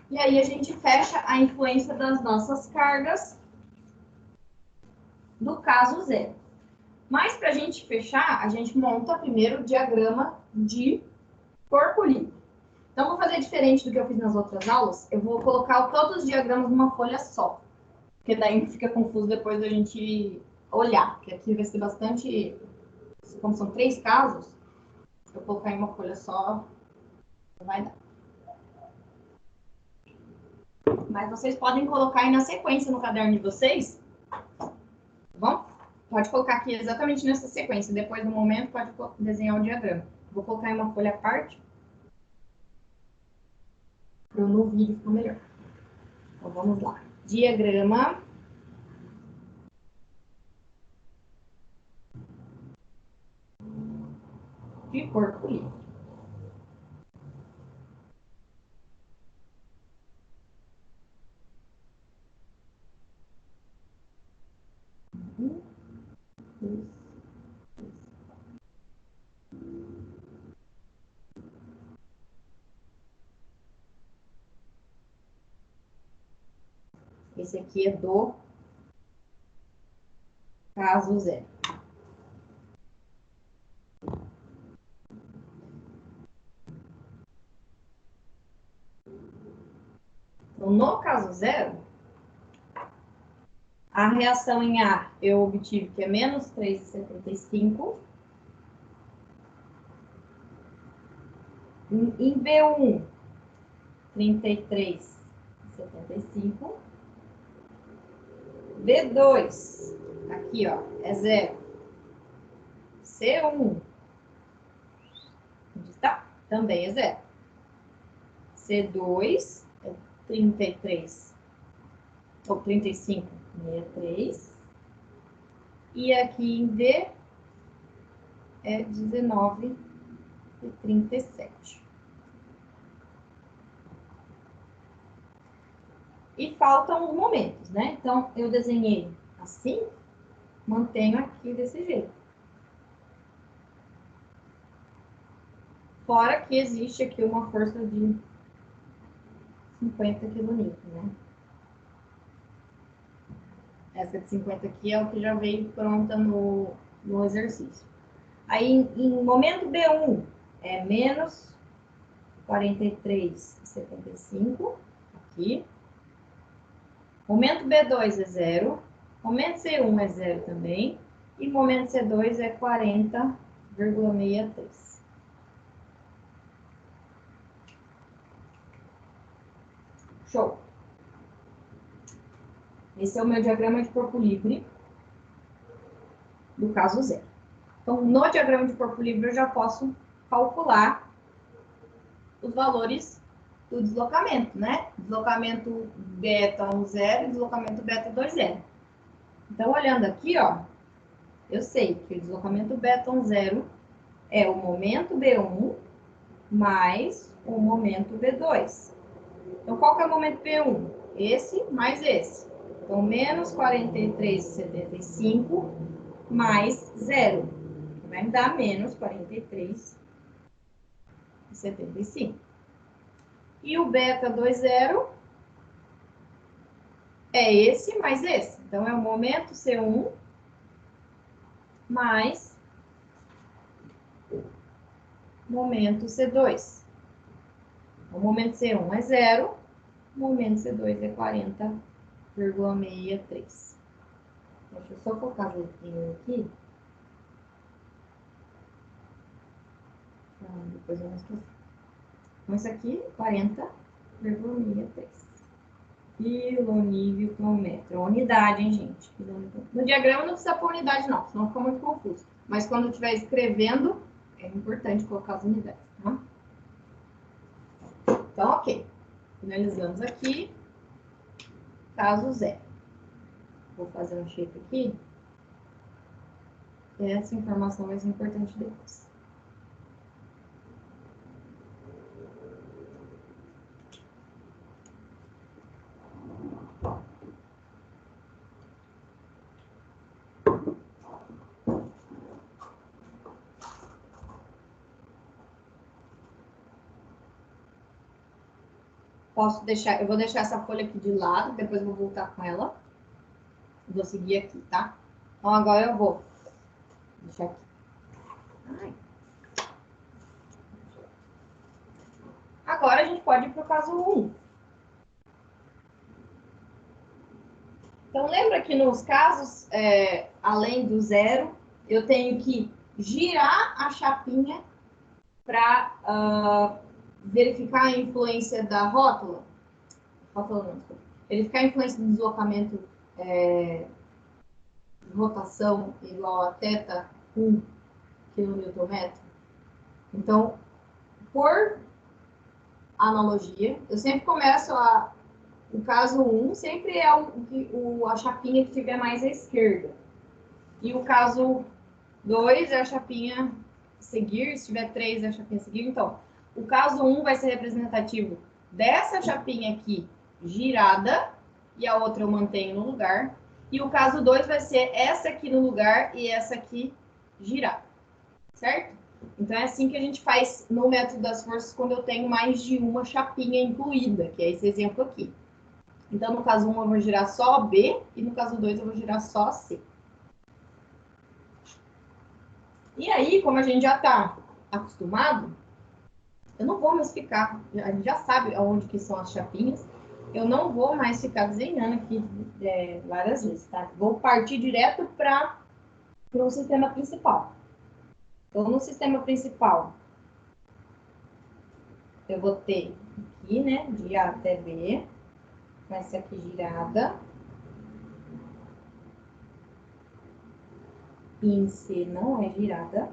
E aí a gente fecha a influência das nossas cargas do caso zero. Mas para a gente fechar, a gente monta primeiro o diagrama de corpo livre. Então, vou fazer diferente do que eu fiz nas outras aulas. Eu vou colocar todos os diagramas numa folha só. Porque daí não fica confuso depois da gente olhar. Porque aqui vai ser bastante... Como são 3 casos, se eu colocar em uma folha só, não vai dar. Mas vocês podem colocar aí na sequência no caderno de vocês. Tá bom? Pode colocar aqui exatamente nessa sequência. Depois, no momento, pode desenhar o diagrama. Vou colocar em uma folha à parte. Para no vídeo ficar melhor. Então, vamos lá. Diagrama de corpo livre. Esse aqui é do caso zero. Então, no caso zero, a reação em A eu obtive que é menos 3,75. Em B1, 33,75. B2, aqui ó, é zero. C1, onde está? Também é zero. C2 é 33, ou 35,63. E aqui em D é 19,37. E faltam os momentos, né? Então, eu desenhei assim, mantenho aqui desse jeito. Fora que existe aqui uma força de 50 kN, né? Essa de 50 aqui é o que já veio pronta no exercício. Aí, em momento B1, é menos 43,75, aqui. Momento B2 é zero. Momento C1 é zero também. E momento C2 é 40,63. Show! Esse é o meu diagrama de corpo livre do caso zero. Então, no diagrama de corpo livre, eu já posso calcular os valores do deslocamento, né? Deslocamento beta 1, 0 e deslocamento beta 2, 0. Então, olhando aqui, ó, eu sei que o deslocamento beta 1, 0 é o momento B1 mais o momento B2. Então, qual que é o momento B1? Esse mais esse. Então, menos 43,75 mais 0. Vai me dar menos 43,75. E o beta 2, 0 é esse mais esse. Então, é o momento C1 mais momento C2. O momento C1 é 0, o momento C2 é 40,63. Deixa eu só colocar as letrinhas aqui. Depois eu não esqueci. Então, isso aqui, 40 3. Quilonewton-metro. Unidade, hein, gente? No diagrama não precisa pôr unidade, não, senão fica muito confuso. Mas quando estiver escrevendo, é importante colocar as unidades, tá? Então, ok. Finalizamos aqui. Caso 0. Vou fazer um shape aqui. Essa informação vai ser importante depois. Posso deixar, eu vou deixar essa folha aqui de lado, depois vou voltar com ela. Vou seguir aqui, tá? Então, agora eu vou deixar aqui. Ai. Agora a gente pode ir para o caso 1. Então, lembra que nos casos, além do 0, eu tenho que girar a chapinha para verificar a influência da rótula. Verificar a influência do deslocamento de rotação igual a θ 1 kN. Então, por analogia, eu sempre começo o caso 1 sempre é a chapinha que estiver mais à esquerda. E o caso 2 é a chapinha seguir, se tiver 3 é a chapinha seguir. Então, o caso 1 vai ser representativo dessa chapinha aqui girada e a outra eu mantenho no lugar. E o caso 2 vai ser essa aqui no lugar e essa aqui girada. Certo? Então, é assim que a gente faz no método das forças quando eu tenho mais de uma chapinha incluída, que é esse exemplo aqui. Então, no caso 1 eu vou girar só B e no caso 2 eu vou girar só C. E aí, como a gente já está acostumado, eu não vou mais ficar, a gente já sabe aonde que são as chapinhas, eu não vou mais ficar desenhando aqui várias vezes, tá? Vou partir direto para o sistema principal. Então, no sistema principal, eu vou ter aqui, né, de A até B, essa aqui girada. E em C não é girada.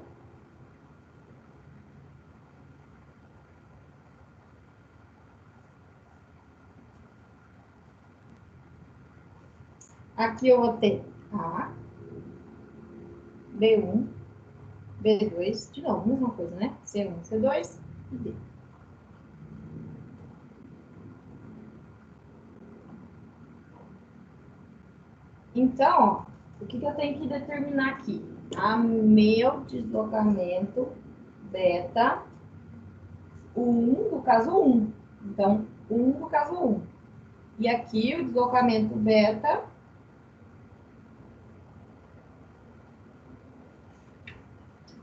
Aqui eu vou ter A, B1, B2, de novo, mesma coisa, né? C1, C2 e D. Então, ó, o que eu tenho que determinar aqui? Meu deslocamento beta 1 do caso 1. Então, 1 do caso 1. E aqui o deslocamento beta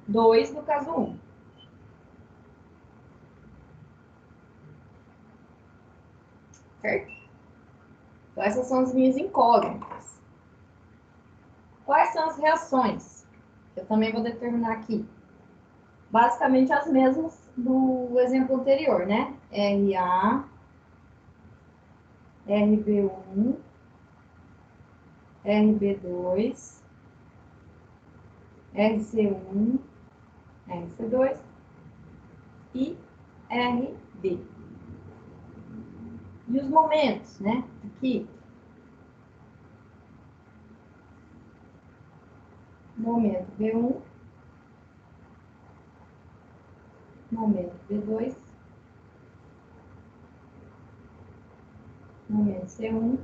2 no caso 1. Certo? Então, essas são as minhas incógnitas. Quais são as reações? Eu também vou determinar aqui. Basicamente as mesmas do exemplo anterior, né? RA, RB1, RB2, RC1, RC2 e RD. E os momentos, né? Aqui. Momento B1, momento B2, momento C1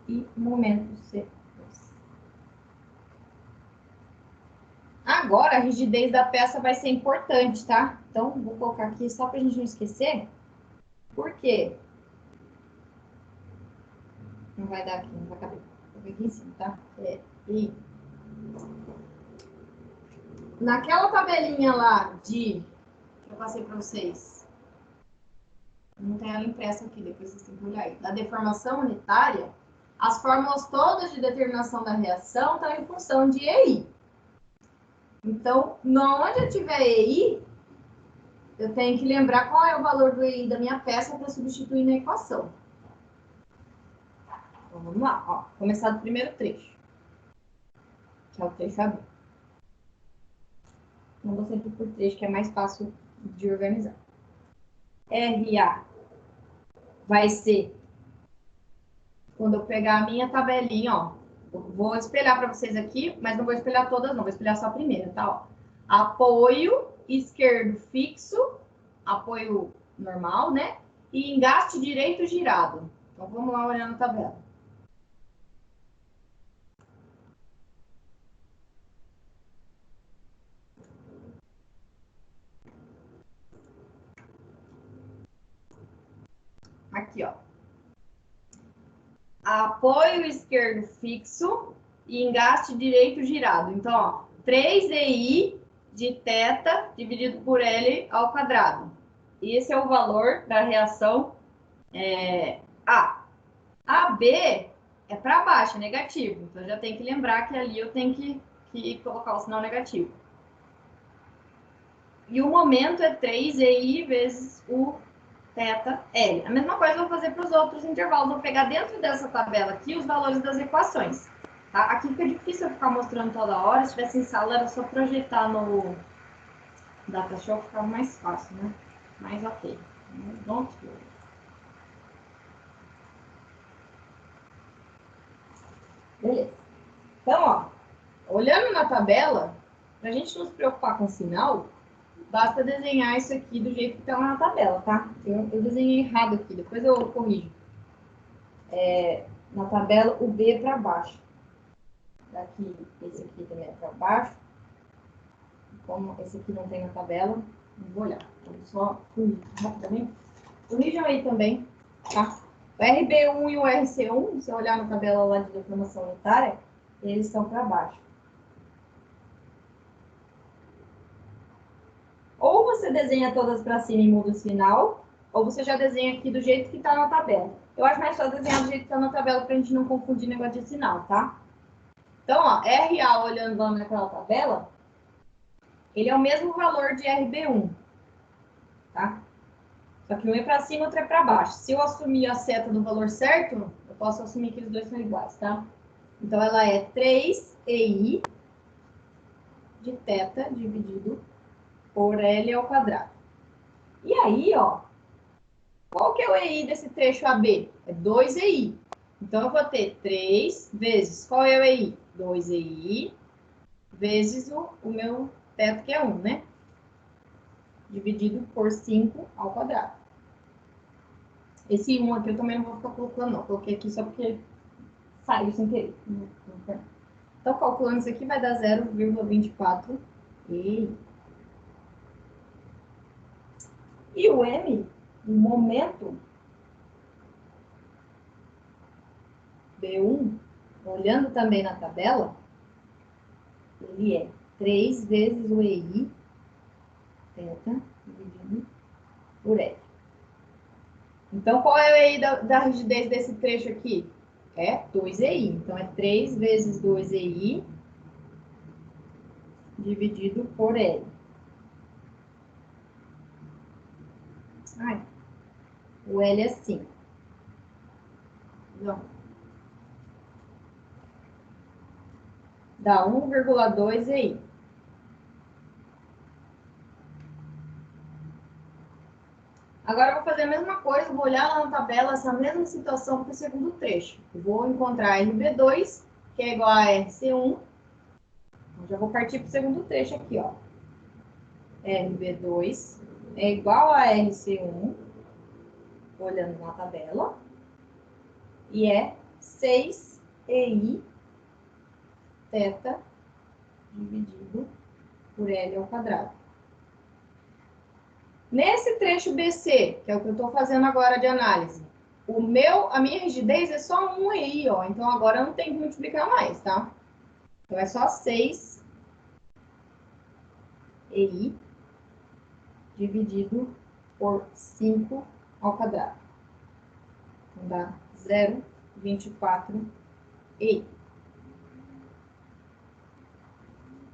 e momento C2. Agora, a rigidez da peça vai ser importante, tá? Então, vou colocar aqui só para a gente não esquecer. Por quê? Não vai dar aqui, não vai caber. Vou aqui em cima, tá? E naquela tabelinha lá que eu passei para vocês, não tem ela impressa aqui, depois vocês têm que olhar aí. Da deformação unitária, as fórmulas todas de determinação da reação estão em função de EI. Então, onde eu tiver EI, eu tenho que lembrar qual é o valor do EI da minha peça para substituir na equação. Então, vamos lá. Ó, começar do primeiro trecho, que é o trecho AB. Então, vou sempre por trecho, que é mais fácil de organizar. RA vai ser, quando eu pegar a minha tabelinha, ó, eu vou espelhar para vocês aqui, mas não vou espelhar todas, não, vou espelhar só a primeira, tá? Ó. Apoio esquerdo fixo, apoio normal, né? E engaste direito girado. Então, vamos lá olhando a tabela. Aqui, ó. Apoio esquerdo fixo e engaste direito girado. Então, ó, 3DI de θ dividido por L ao quadrado. Esse é o valor da reação A. AB é para baixo, é negativo. Então, já tem que lembrar que ali eu tenho que colocar o sinal negativo. E o momento é 3EI vezes o θL. A mesma coisa eu vou fazer para os outros intervalos. Vou pegar dentro dessa tabela aqui os valores das equações. Tá? Aqui fica difícil eu ficar mostrando toda hora. Se tivesse em sala, era só projetar no Datashow, ficava mais fácil, né? Mas ok. Beleza. Então, ó, olhando na tabela, para a gente não se preocupar com o sinal, basta desenhar isso aqui do jeito que está lá na tabela, tá? Eu desenhei errado aqui, depois eu corrijo. Na tabela, o B é para baixo. Daqui, esse aqui também é para baixo. Como esse aqui não tem na tabela, não vou olhar. Vamos só corrigir rapidamente. Corrijam aí também, tá? O RB1 e o RC1, se eu olhar na tabela lá de deformação unitária, eles estão para baixo. Ou você desenha todas para cima e muda o sinal, ou você já desenha aqui do jeito que está na tabela. Eu acho mais fácil desenhar do jeito que está na tabela para a gente não confundir negócio de sinal, tá? Então, ó, RA olhando lá naquela tabela, ele é o mesmo valor de RB1, tá? Só que um é para cima e outro é para baixo. Se eu assumir a seta do valor certo, eu posso assumir que os dois são iguais, tá? Então, ela é 3EI de θ dividido por L ao quadrado. E aí, ó, qual que é o EI desse trecho AB? É 2EI. Então, eu vou ter 3 vezes, qual é o EI? 2EI vezes o meu teto, que é 1, né? Dividido por 5 ao quadrado. Esse 1 aqui eu também não vou ficar colocando, não. Coloquei aqui só porque saiu sem querer. Então, calculando isso aqui, vai dar 0,24 EI. E o M, o momento B1, olhando também na tabela, ele é 3 vezes o EI, θ, dividido por L. Então, qual é o EI da rigidez desse trecho aqui? É 2EI. Então, é 3 vezes 2EI dividido por L. Ai, o L é 5. Não. Dá 1,2 EI. Agora eu vou fazer a mesma coisa, vou olhar lá na tabela essa mesma situação para o segundo trecho. Eu vou encontrar RB2, que é igual a RC1. Eu já vou partir para o segundo trecho aqui, ó. RB2 é igual a RC1, olhando na tabela, e é 6EI θ dividido por L ao quadrado. Nesse trecho BC, que é o que eu estou fazendo agora de análise, a minha rigidez é só 1 EI, ó. Então agora eu não tenho que multiplicar mais, tá? Então é só 6 EI dividido por 5 ao quadrado. Então dá 0,24 EI.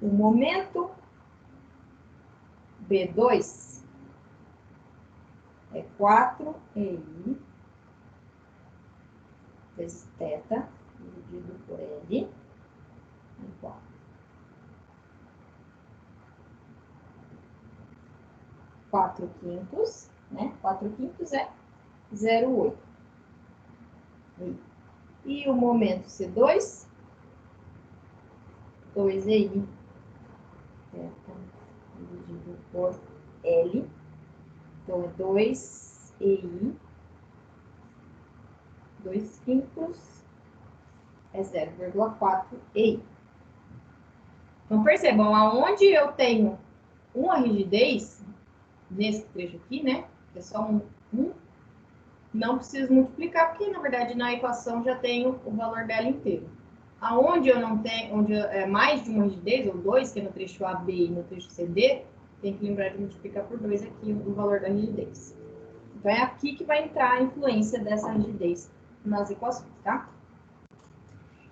O momento B2 é 4EI vezes θ dividido por L igual 4/5, né? 4/5 é 0,8. E o momento C2, 2EI dividido por L. Então, é 2EI, 2/5 é 0,4EI. Então, percebam, aonde eu tenho uma rigidez, nesse trecho aqui, né? Que é só um, não preciso multiplicar, porque, na verdade, na equação já tenho o valor dela inteiro. Aonde eu não tenho, onde é mais de uma rigidez, ou 2, que é no trecho AB e no trecho CD, tem que lembrar de multiplicar por 2 aqui o valor da rigidez. Então, é aqui que vai entrar a influência dessa rigidez nas equações, tá?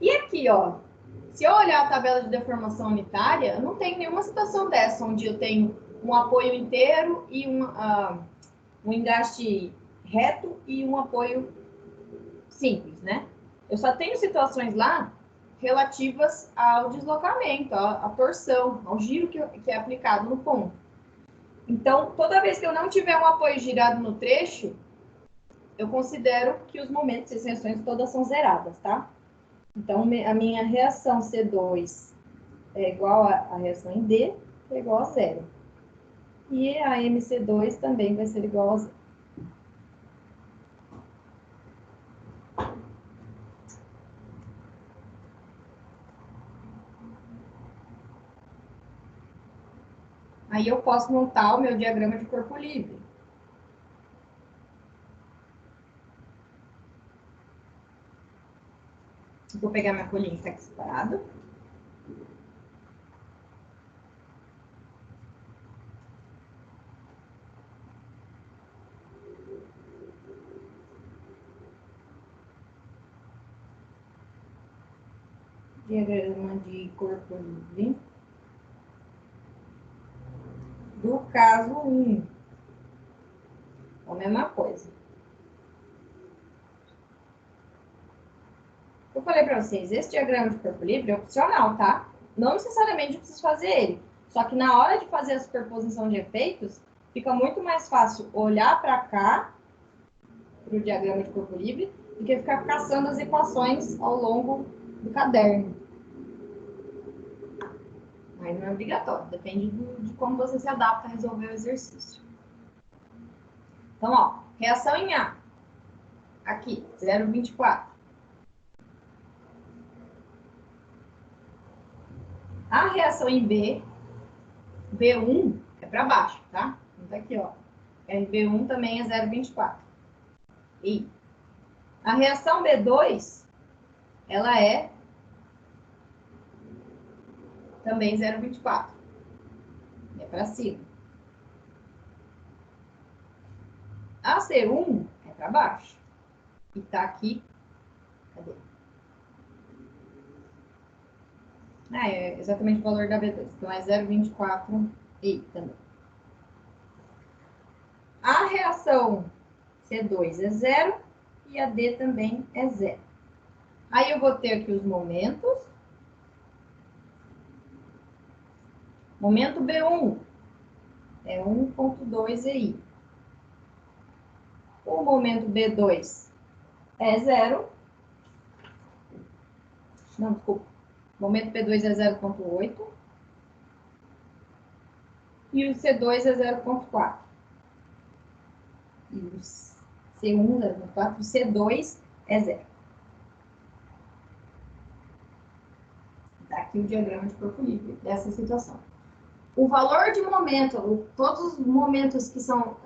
E aqui, ó, se eu olhar a tabela de deformação unitária, eu não tenho nenhuma situação dessa, onde eu tenho um apoio inteiro e um engaste reto e um apoio simples, né? Eu só tenho situações lá relativas ao deslocamento, à torção, ao giro que é aplicado no ponto. Então, toda vez que eu não tiver um apoio girado no trecho, eu considero que os momentos e extensões todas são zeradas, tá? Então, a minha reação C2 é igual à reação em D, é igual a zero. E a MC2 também vai ser igual a zero. Aí eu posso montar o meu diagrama de corpo livre. Vou pegar minha folhinha que está aqui separado. Diagrama de corpo livre. Do caso 1. A mesma coisa. Eu falei para vocês, esse diagrama de corpo livre é opcional, tá? Não necessariamente eu preciso fazer ele. Só que na hora de fazer a superposição de efeitos, fica muito mais fácil olhar para cá, para o diagrama de corpo livre, do que ficar caçando as equações ao longo do caderno. Mas não é obrigatório, depende de como você se adapta a resolver o exercício. Então, ó, reação em A. Aqui, 0,24. A reação em B, B1 é para baixo, tá? Então, aqui, ó. B1 também é 0,24. E a reação B2, ela é também 0,24. É para cima. A C1 é para baixo. E tá aqui. Cadê? É exatamente o valor da B2. Então, é 0,24 e também. A reação C2 é 0 e a D também é 0. Aí eu vou ter aqui os momentos. Momento B1 é 1,2 EI. O momento B2 é 0. Não, desculpa. O momento B2 é 0,8. E o C2 é 0,4. E o C1 é 0,4. O C2 é 0. Tá aqui o diagrama de corpo livre dessa situação. O valor de momento, todos os momentos que são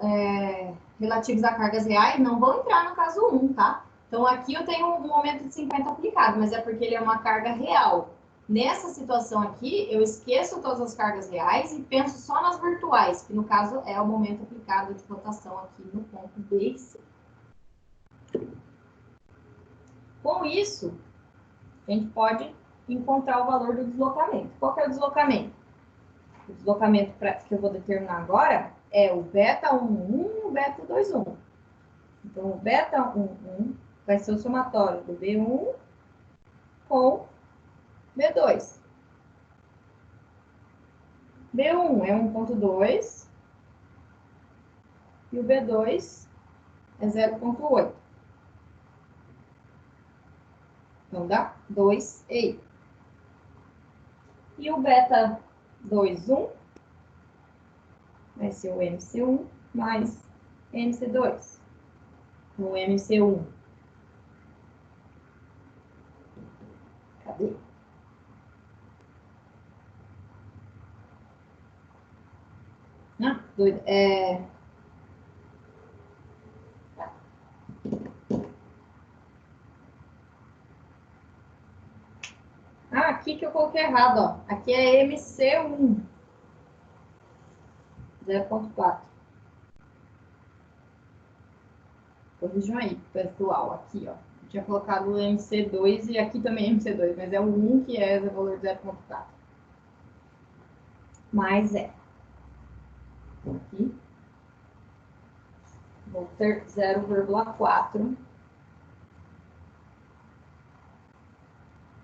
relativos a cargas reais não vão entrar no caso 1, tá? Então, aqui eu tenho um momento de 50 aplicado, mas é porque ele é uma carga real. Nessa situação aqui, eu esqueço todas as cargas reais e penso só nas virtuais, que no caso é o momento aplicado de rotação aqui no ponto B e C. Com isso, a gente pode encontrar o valor do deslocamento. Qual que é o deslocamento? O deslocamento que eu vou determinar agora é o beta 1,1 e o beta 2,1. Então, o beta 1,1 vai ser o somatório do B1 com B2. B1 é 1,2 e o B2 é 0,8. Então, dá 2,8. E o beta 2,1 vai ser o MC1 mais MC2. O MC1. Cadê? Ah, doido. Ah, aqui que eu coloquei errado, ó. Aqui é MC1. 0,4. Corrijam aí, pessoal. Aqui, ó. Eu tinha colocado o MC2 e aqui também é MC2, mas é o 1 que é o valor 0,4. Mais é. Aqui. Vou ter 0,4.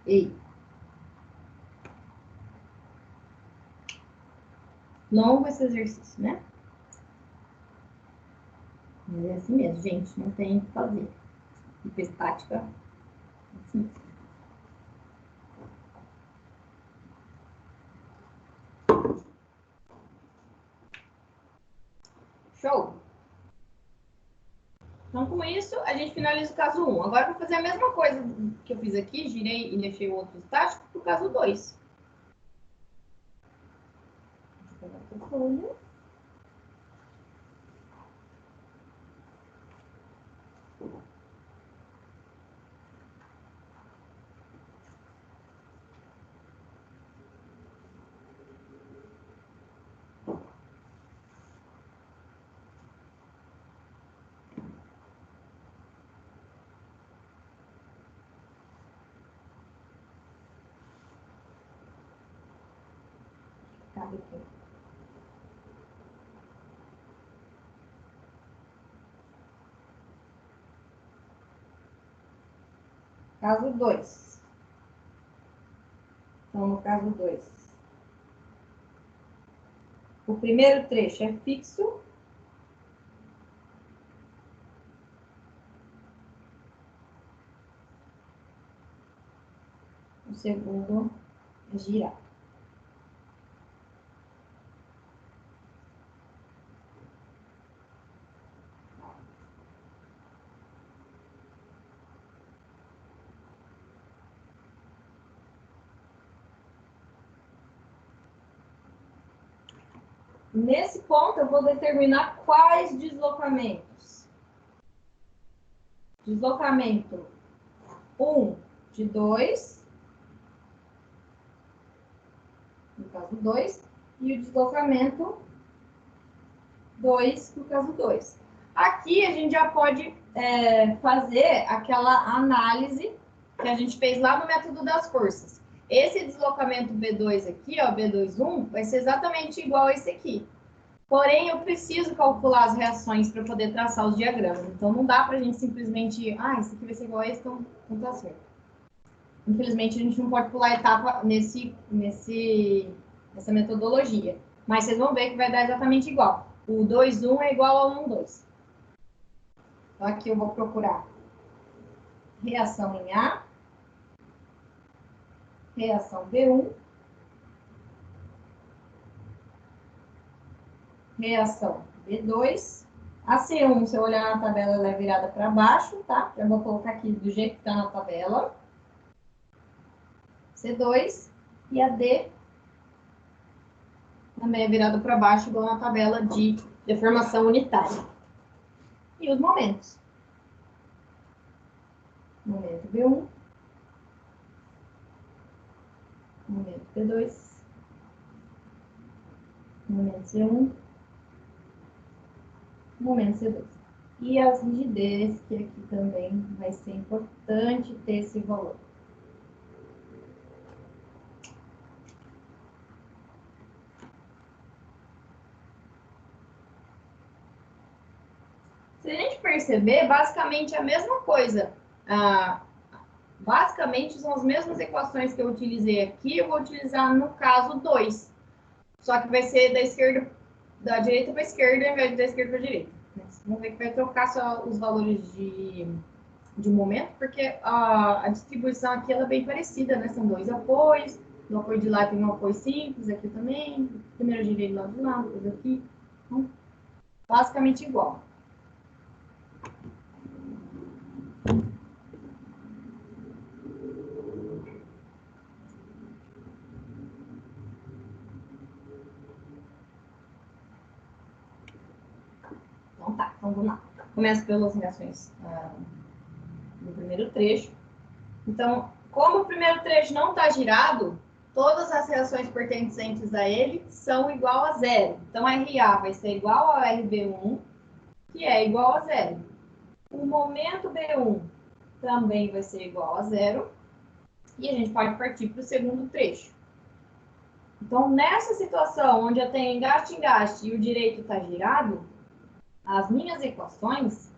E longo esse exercício, né? Mas é assim mesmo, gente. Não tem o que fazer. Hiperestática. É assim mesmo. Show! Então, com isso, a gente finaliza o caso 1. Agora, eu vou fazer a mesma coisa que eu fiz aqui, girei e deixei o outro estático, para o caso 2. Vou pegar a folha. Cabe aqui. Caso 2. Então, no caso 2, o primeiro trecho é fixo. O segundo é girado. Nesse ponto, eu vou determinar quais deslocamentos. Deslocamento 1 de 2, no caso 2, e o deslocamento 2, no caso 2. Aqui a gente já pode fazer aquela análise que a gente fez lá no método das forças. Esse deslocamento B2 aqui, ó, B21, vai ser exatamente igual a esse aqui. Porém, eu preciso calcular as reações para poder traçar os diagramas. Então, não dá para a gente simplesmente... esse aqui vai ser igual a esse, então não tá certo. Infelizmente, a gente não pode pular etapa nessa metodologia. Mas vocês vão ver que vai dar exatamente igual. O 2,1 é igual ao 1,2. Então, aqui eu vou procurar reação em A, reação B1, reação B2. A C1, se eu olhar na tabela, ela é virada para baixo, tá? Já vou colocar aqui do jeito que está na tabela. C2 e a D também é virada para baixo, igual na tabela de deformação unitária. E os momentos. Momento B1, momento B2, momento C1, momento C2. E as rigidez, que aqui também vai ser importante ter esse valor. Se a gente perceber, basicamente é a mesma coisa. Basicamente são as mesmas equações que eu utilizei aqui, eu vou utilizar no caso 2. Só que vai ser da direita para a esquerda, ao invés de da esquerda para a direita. Vamos ver que vai trocar só os valores de momento, porque a distribuição aqui ela é bem parecida, né? São dois apoios. No apoio de lá tem um apoio simples, aqui também. Primeiro eu girei do lado de lá, depois aqui. Então, basicamente igual. Então tá, então vamos lá. Começo pelas reações do primeiro trecho. Então, como o primeiro trecho não está girado, todas as reações pertencentes a ele são igual a zero. Então, RA vai ser igual ao RB1, que é igual a zero. O momento B1 também vai ser igual a zero. E a gente pode partir para o segundo trecho. Então, nessa situação, onde eu tenho engaste e o direito está girado, as minhas equações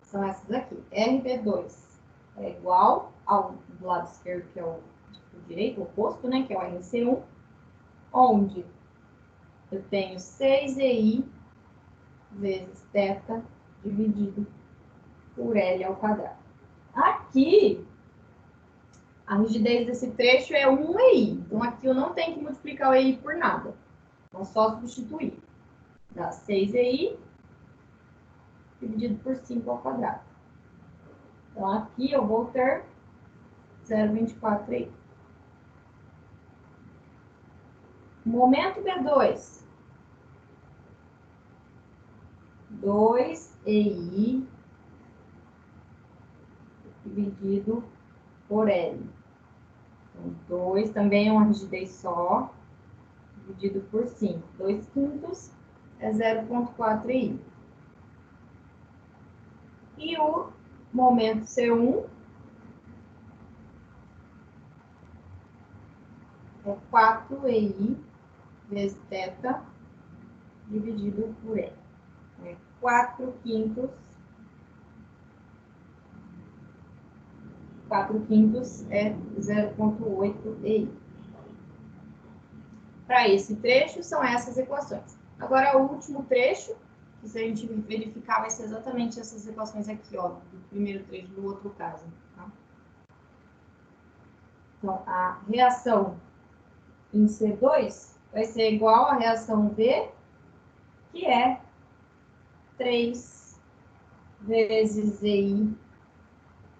são essas aqui. RB2 é igual ao do lado esquerdo, que é o direito, o oposto, né, que é o RC1, onde eu tenho 6EI vezes θ dividido por L ao quadrado. Aqui, a rigidez desse trecho é 1EI. Então, aqui eu não tenho que multiplicar o EI por nada. Então, só substituir. Dá 6EI dividido por 5 ao quadrado. Então, aqui eu vou ter 0,24EI. Momento B2. 2EI dividido por L. Então, 2 também é uma rigidez só, dividido por 5. 2/5 é 0,4EI. E o momento C1 é 4EI vezes θ dividido por L. É 4/5. 4/5 é 0,8EI. Para esse trecho, são essas equações. Agora, o último trecho, que se a gente verificar, vai ser exatamente essas equações aqui, ó, do primeiro trecho do outro caso. Tá? Então, a reação em C2 vai ser igual à reação V, que é 3 vezes EI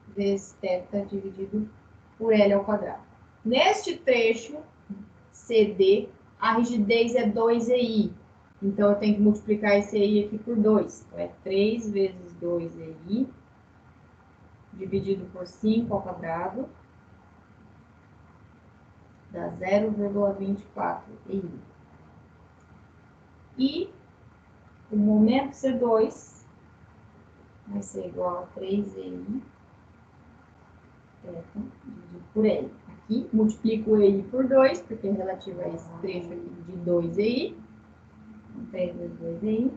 vezes θ dividido por L ao quadrado. Neste trecho, CD, a rigidez é 2EI. Então, eu tenho que multiplicar esse EI aqui por 2. Então, é 3 vezes 2EI dividido por 5 ao quadrado. Dá 0,24EI. E o momento C2 vai ser igual a 3EI dividido por L. Aqui, multiplico o EI por 2, porque é relativo a esse trecho aqui de 2EI. 3 vezes 2EI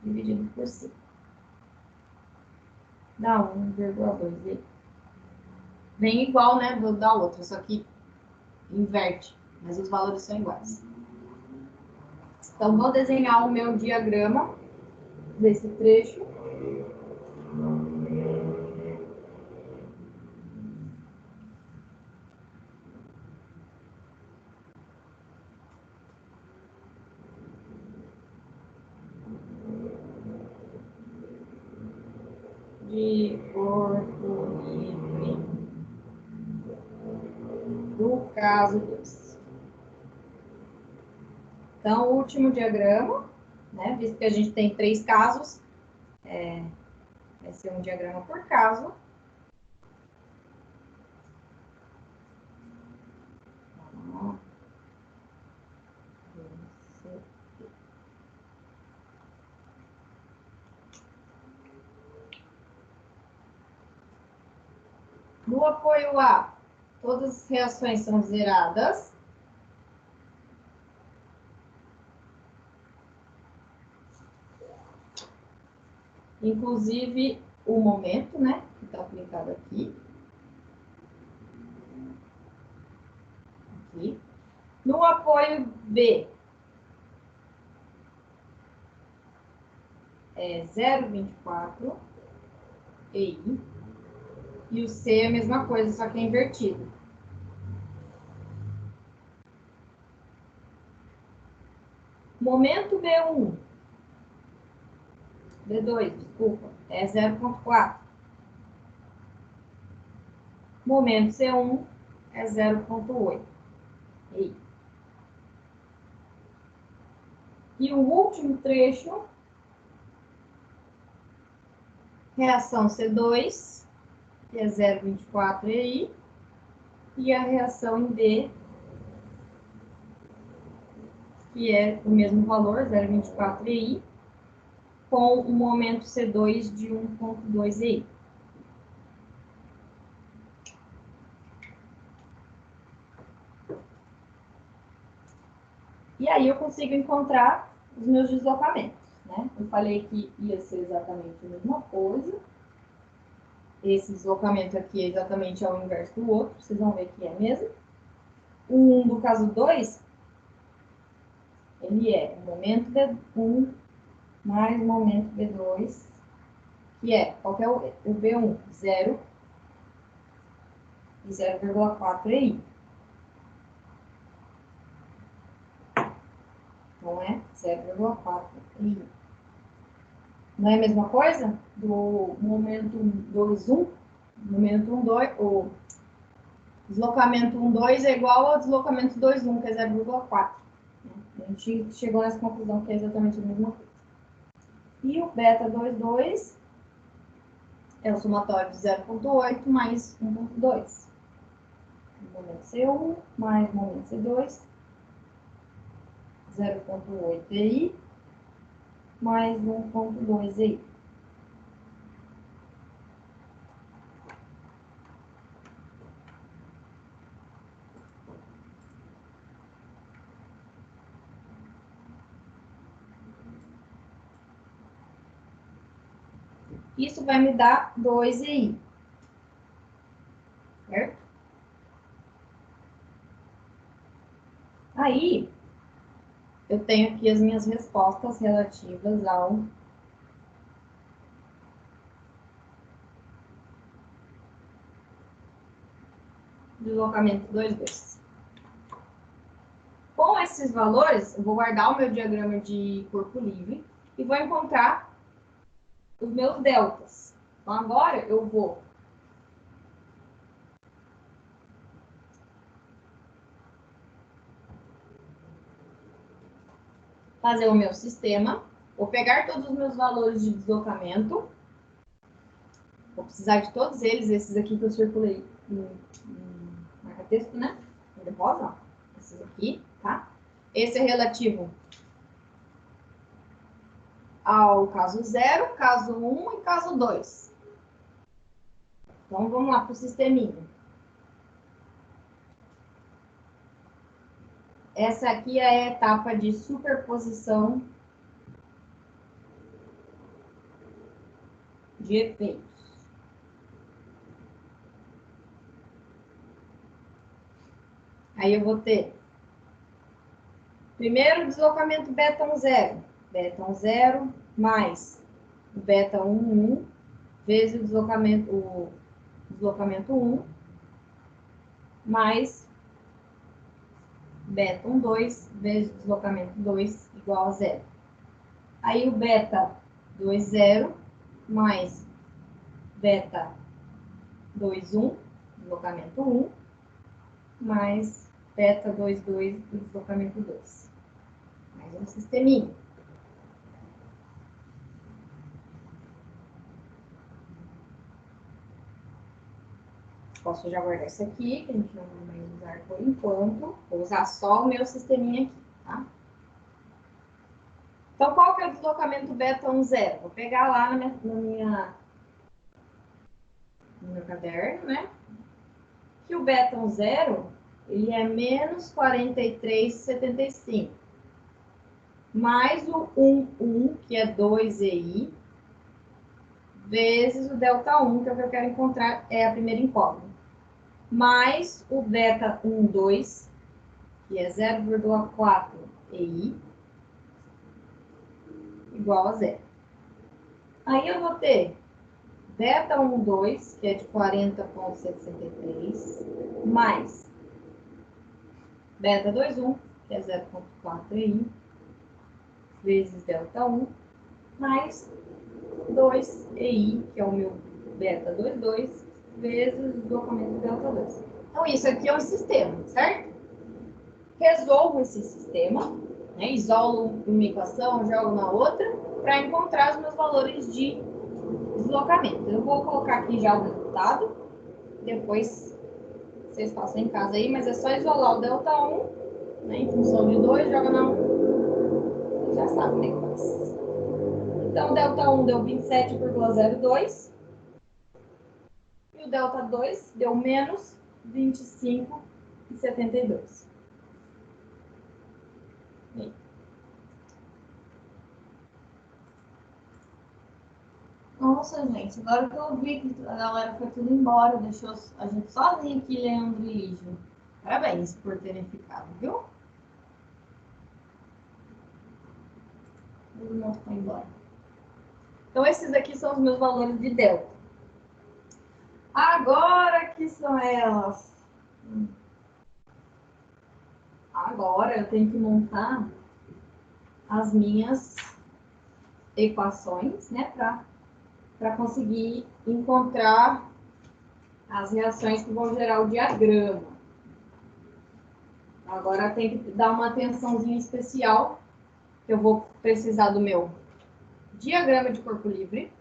dividido por 5. Dá 1,2EI. Bem igual, né, da outra, só que inverte, mas os valores são iguais. Então, vou desenhar o meu diagrama desse trecho. De corpo livre do caso 2. Então, o último diagrama, né, visto que a gente tem 3 casos, vai ser um diagrama por caso. No apoio A, todas as reações são zeradas. inclusive o momento, né, que está aplicado aqui. Aqui. No apoio B, é 0,24 EI. E o C é a mesma coisa, só que é invertido. Momento B1, B2, desculpa, é 0,4. Momento C1 é 0,8. E o último trecho, reação C2, que é 0,24 EI, e a reação em B, que é o mesmo valor, 0,24 EI, com o momento C2 de 1,2 EI. E aí eu consigo encontrar os meus deslocamentos, né? Eu falei que ia ser exatamente a mesma coisa. Esse deslocamento aqui é exatamente ao inverso do outro, vocês vão ver que é mesmo. O 1 do caso 2, ele é o momento B1 mais o momento B2, que é, qual que é o B1? 0 e 0,4 EI. Então, é 0,4 EI. Não é a mesma coisa do momento 2,1? Momento 1,2, o deslocamento 1,2 é igual ao deslocamento 2,1, que é 0,4. A gente chegou nessa conclusão que é exatamente a mesma coisa. E o beta 2,2 é o somatório de 0,8 mais 1,2. Momento C1 mais momento C2, 0,8 EI mais 1,2 EI. Isso vai me dar 2 EI. Certo? Aí, eu tenho aqui as minhas respostas relativas ao deslocamento 2,2. Com esses valores, eu vou guardar o meu diagrama de corpo livre e vou encontrar os meus deltas. Então, agora eu vou fazer o meu sistema, vou pegar todos os meus valores de deslocamento, vou precisar de todos eles, esses aqui que eu circulei no marca-texto, né? No depósito, ó. Esses aqui, tá? Esse é relativo ao caso 0, caso 1 e caso 2. Então, vamos lá para o sisteminha. Essa aqui é a etapa de superposição de efeitos. Aí eu vou ter primeiro deslocamento beta 0. Beta 0 mais o beta 1 vezes o deslocamento 1 mais beta 2 vezes o deslocamento 2 igual a 0. Aí o beta 0 mais beta 1, deslocamento 1, mais beta 2 do deslocamento 2. Mais um sisteminha. Posso já guardar isso aqui, que a gente não vai mais usar por enquanto. Vou usar só o meu sisteminha aqui, tá? Então, qual que é o deslocamento beta 0? Vou pegar lá no meu caderno, né? Que o beta 0, ele é menos 43,75. Mais o 1, que é 2 EI, vezes o delta1, que é o que eu quero encontrar, é a primeira incógnita, mais o beta 1, 2, que é 0,4 EI, igual a 0. Aí eu vou ter beta 1, 2, que é de 40,163, mais beta 2, 1, que é 0,4 EI, vezes delta 1, mais 2 EI, que é o meu beta 2, 2, vezes o deslocamento delta 2. Então, isso aqui é um sistema, certo? Resolvo esse sistema, né? Isolo uma equação, jogo na outra, para encontrar os meus valores de deslocamento. Eu vou colocar aqui já o resultado, depois vocês façam em casa aí, mas é só isolar o delta 1, né, em função de 2, joga na 1, você já sabe, né, que faz. Então, o delta 1 deu 27,02, e o delta 2 deu menos 25,72. Nossa, gente, agora que eu vi que a galera foi tudo embora, deixou a gente sozinho aqui, Leandro e Lígia. Parabéns por terem ficado, viu? Todo mundo foi embora. Então, esses aqui são os meus valores de delta. Agora que são elas. Agora eu tenho que montar as minhas equações, né, para conseguir encontrar as reações que vão gerar o diagrama. Agora tem que dar uma atençãozinha especial, que eu vou precisar do meu diagrama de corpo livre.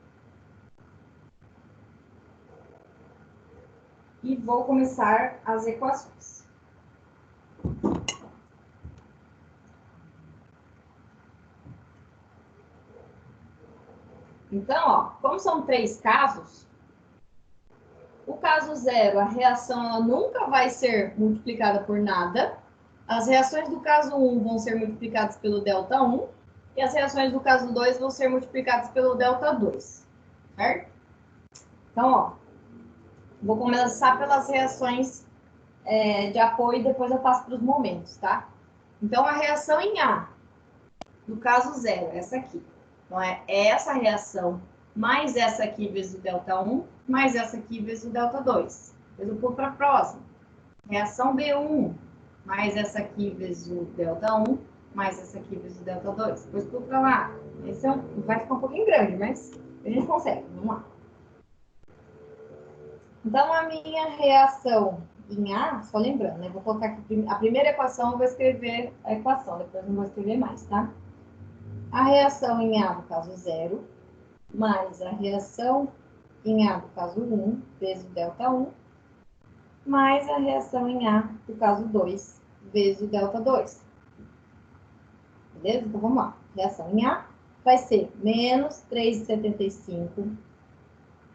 E vou começar as equações. Então, ó, como são 3 casos, o caso 0, a reação ela nunca vai ser multiplicada por nada. As reações do caso 1 vão ser multiplicadas pelo delta 1. E as reações do caso 2 vão ser multiplicadas pelo delta 2. Certo? Então, ó, vou começar pelas reações de apoio e depois eu passo para os momentos, tá? Então, a reação em A, do caso 0, essa aqui. Então, é essa reação mais essa aqui vezes o delta 1, mais essa aqui vezes o delta 2. Depois eu pulo para a próxima. Reação B1, mais essa aqui vezes o delta 1, mais essa aqui vezes o delta 2. Depois pulo para lá. Esse vai ficar um pouquinho grande, mas a gente consegue. Vamos lá. Então, a minha reação em A, só lembrando, né? Vou colocar aqui a primeira equação, eu vou escrever a equação, depois não vou escrever mais, tá? A reação em A do caso 0, mais a reação em A do caso 1, vezes o delta 1, mais a reação em A do caso 2, vezes o delta 2. Beleza? Então, vamos lá. Reação em A vai ser menos 3,75,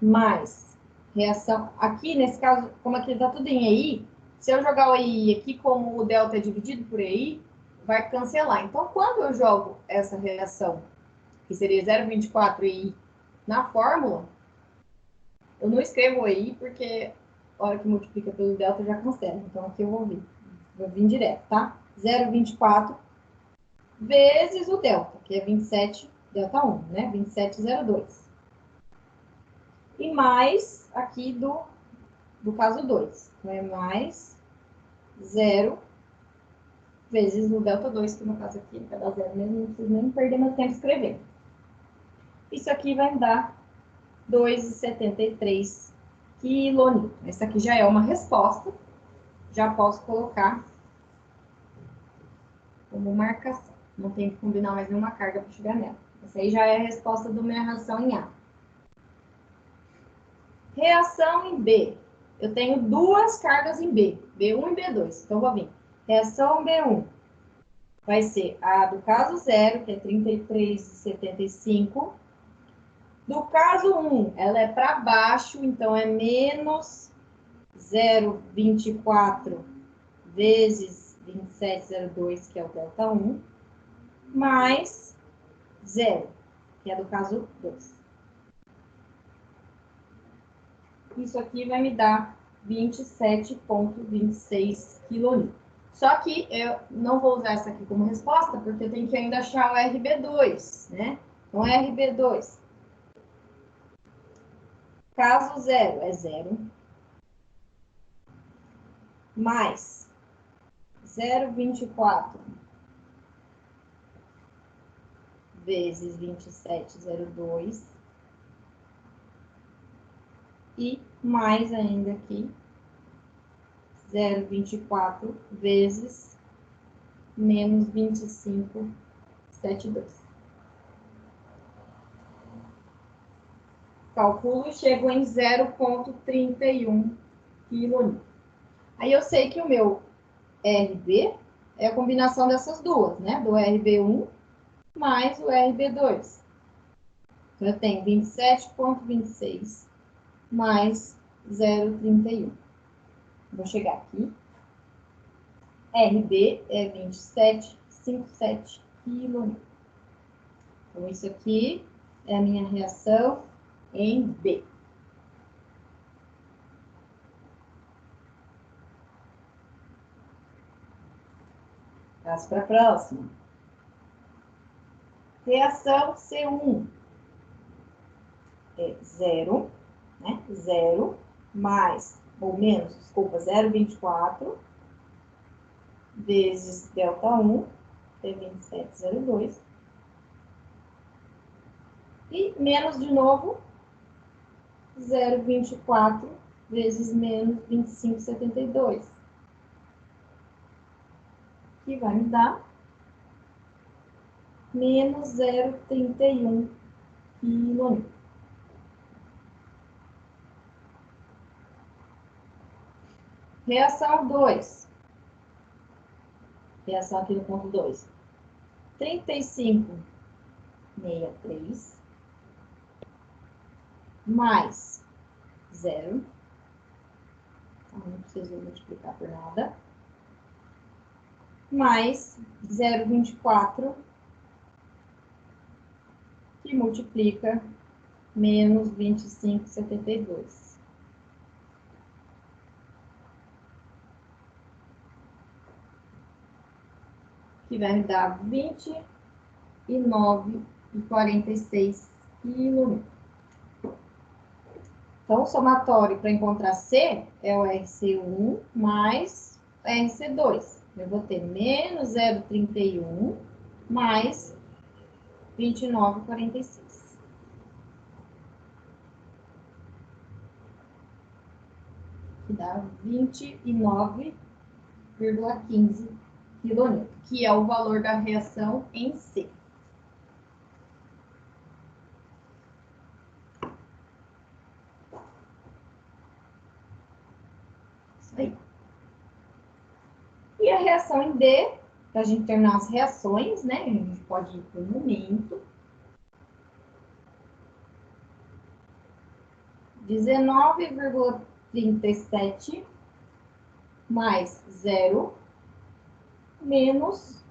mais reação... Aqui, nesse caso, como aqui está tudo em EI, se eu jogar o EI aqui, como o delta é dividido por EI, vai cancelar. Então, quando eu jogo essa reação, que seria 0,24 EI, na fórmula, eu não escrevo o EI, porque a hora que multiplica pelo delta já cancela. Então, aqui eu vou vir direto, tá? 0,24 vezes o delta, que é 27, delta 1, né? 27,02. E mais aqui do caso 2. Então, é mais 0 vezes o delta 2, que no caso aqui vai dar 0 mesmo, não preciso nem perder meu tempo escrevendo. Isso aqui vai me dar 2,73 quilonewton. Essa aqui já é uma resposta. Já posso colocar como marcação. Não tem que combinar mais nenhuma carga para chegar nela. Essa aí já é a resposta da minha reação em A. Reação em B. Eu tenho duas cargas em B, B1 e B2. Então, vou vir. Reação B1 vai ser a do caso 0, que é 33,75. Do caso 1, ela é para baixo, então é menos 0,24 vezes 27,02, que é o delta 1, mais 0, que é do caso 2. isso aqui vai me dar 27,26 kN. Só que eu não vou usar essa aqui como resposta, porque eu tenho que ainda achar o RB2, né? Então, RB2. Caso zero é zero, mais 0,24 vezes 27,02 e mais ainda aqui 0,24 vezes menos 25,72. Calculo e chego em 0,31 kN. Aí eu sei que o meu RB é a combinação dessas duas, né? Do RB1 mais o RB2. Então, eu tenho 27,26 mais 0,31. Vou chegar aqui. RB é 27,57 kN. Então, isso aqui é a minha reação em B. Passo para a próxima. Reação C1 é 0, né? 0 mais, ou menos, desculpa, 0,24 vezes ΔI, que é 27,02. E menos de novo, 0,24 vezes menos 25,72. Que vai me dar menos 0,31 kN. Reação 2. Reação aqui no ponto 2. 35,63 mais 0. Não preciso multiplicar por nada. Mais 0,24, que multiplica menos 25,72. Que vai me dar 29,46 kN. Então, o somatório para encontrar C é o RC1 mais RC2. Eu vou ter menos 0,31 mais 29,46. Que dá 29,15 kN, que é o valor da reação em C. Isso aí. E a reação em D, para a gente terminar as reações, né? A gente pode ir para o momento. 19,37 mais 0 menos,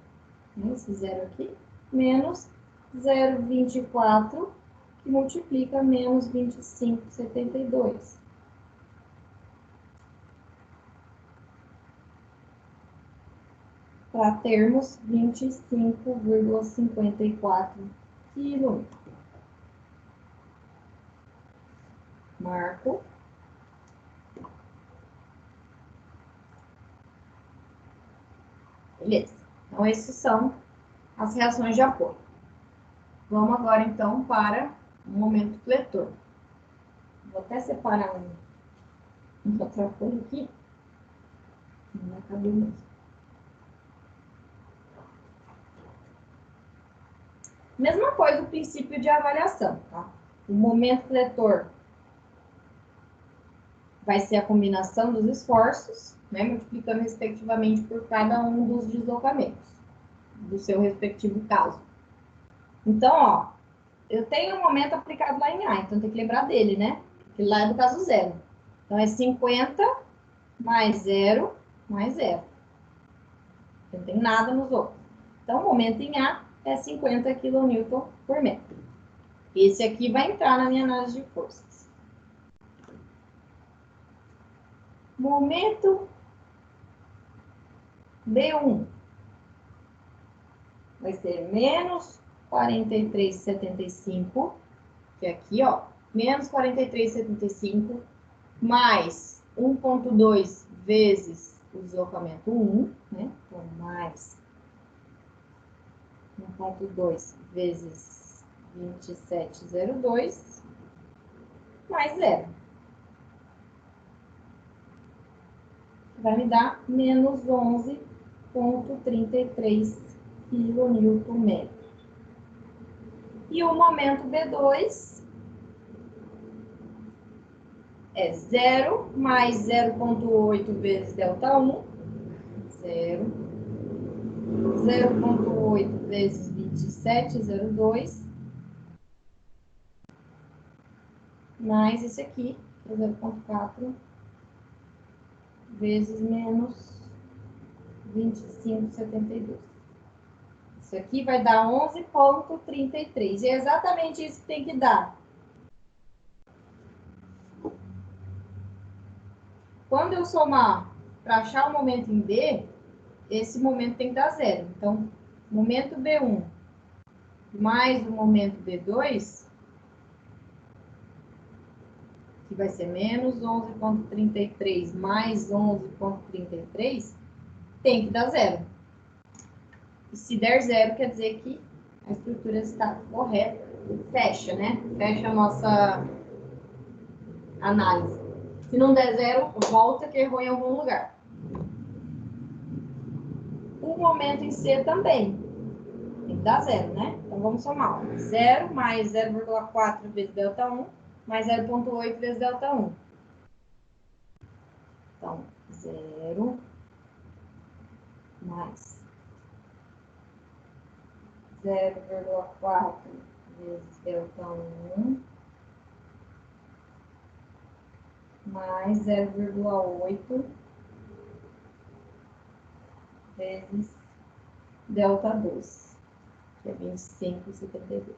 esse zero aqui, menos 0,24, que multiplica menos 25,72. Para termos 25,54 kN. Marco. Beleza. Então, essas são as reações de apoio. Vamos agora, então, para o momento fletor. Vou até separar uma outra cor aqui. Não vai caber mesmo. Mesma coisa o princípio de avaliação, tá? O momento fletor vai ser a combinação dos esforços, né, multiplicando respectivamente por cada um dos deslocamentos do seu respectivo caso. Então, ó, eu tenho um momento aplicado lá em A, então tem que lembrar dele, né? Porque lá é do caso zero. Então, é 50 mais 0 mais 0. Não tem nada nos outros. Então, o momento em A é 50 kN por metro. Esse aqui vai entrar na minha análise de forças. Momento B1 vai ser menos 43,75, que é aqui, ó, menos 43,75, mais 1,2 vezes o deslocamento 1, né? Então, mais 1,2 vezes 27,02, mais 0. Vai me dar menos 11,33 kN. E o momento B2 é 0 mais 0,8 vezes ΔI, 0,8 vezes 27,02, mais esse aqui, que é 0,4 vezes menos 25,72. Isso aqui vai dar 11,33. E é exatamente isso que tem que dar. Quando eu somar para achar o momento em D, esse momento tem que dar 0. Então, momento B1 mais o momento B2, que vai ser menos 11,33 mais 11,33, tem que dar 0. E se der 0, quer dizer que a estrutura está correta. Fecha, né? Fecha a nossa análise. Se não der 0, volta que errou em algum lugar. O momento em C também tem que dar 0, né? Então vamos somar. 0 mais 0,4 vezes ΔI mais 0,8 vezes ΔI. Então, 0 mais 0,4 vezes ΔI mais 0,8 vezes ΔI2, que é 25,72.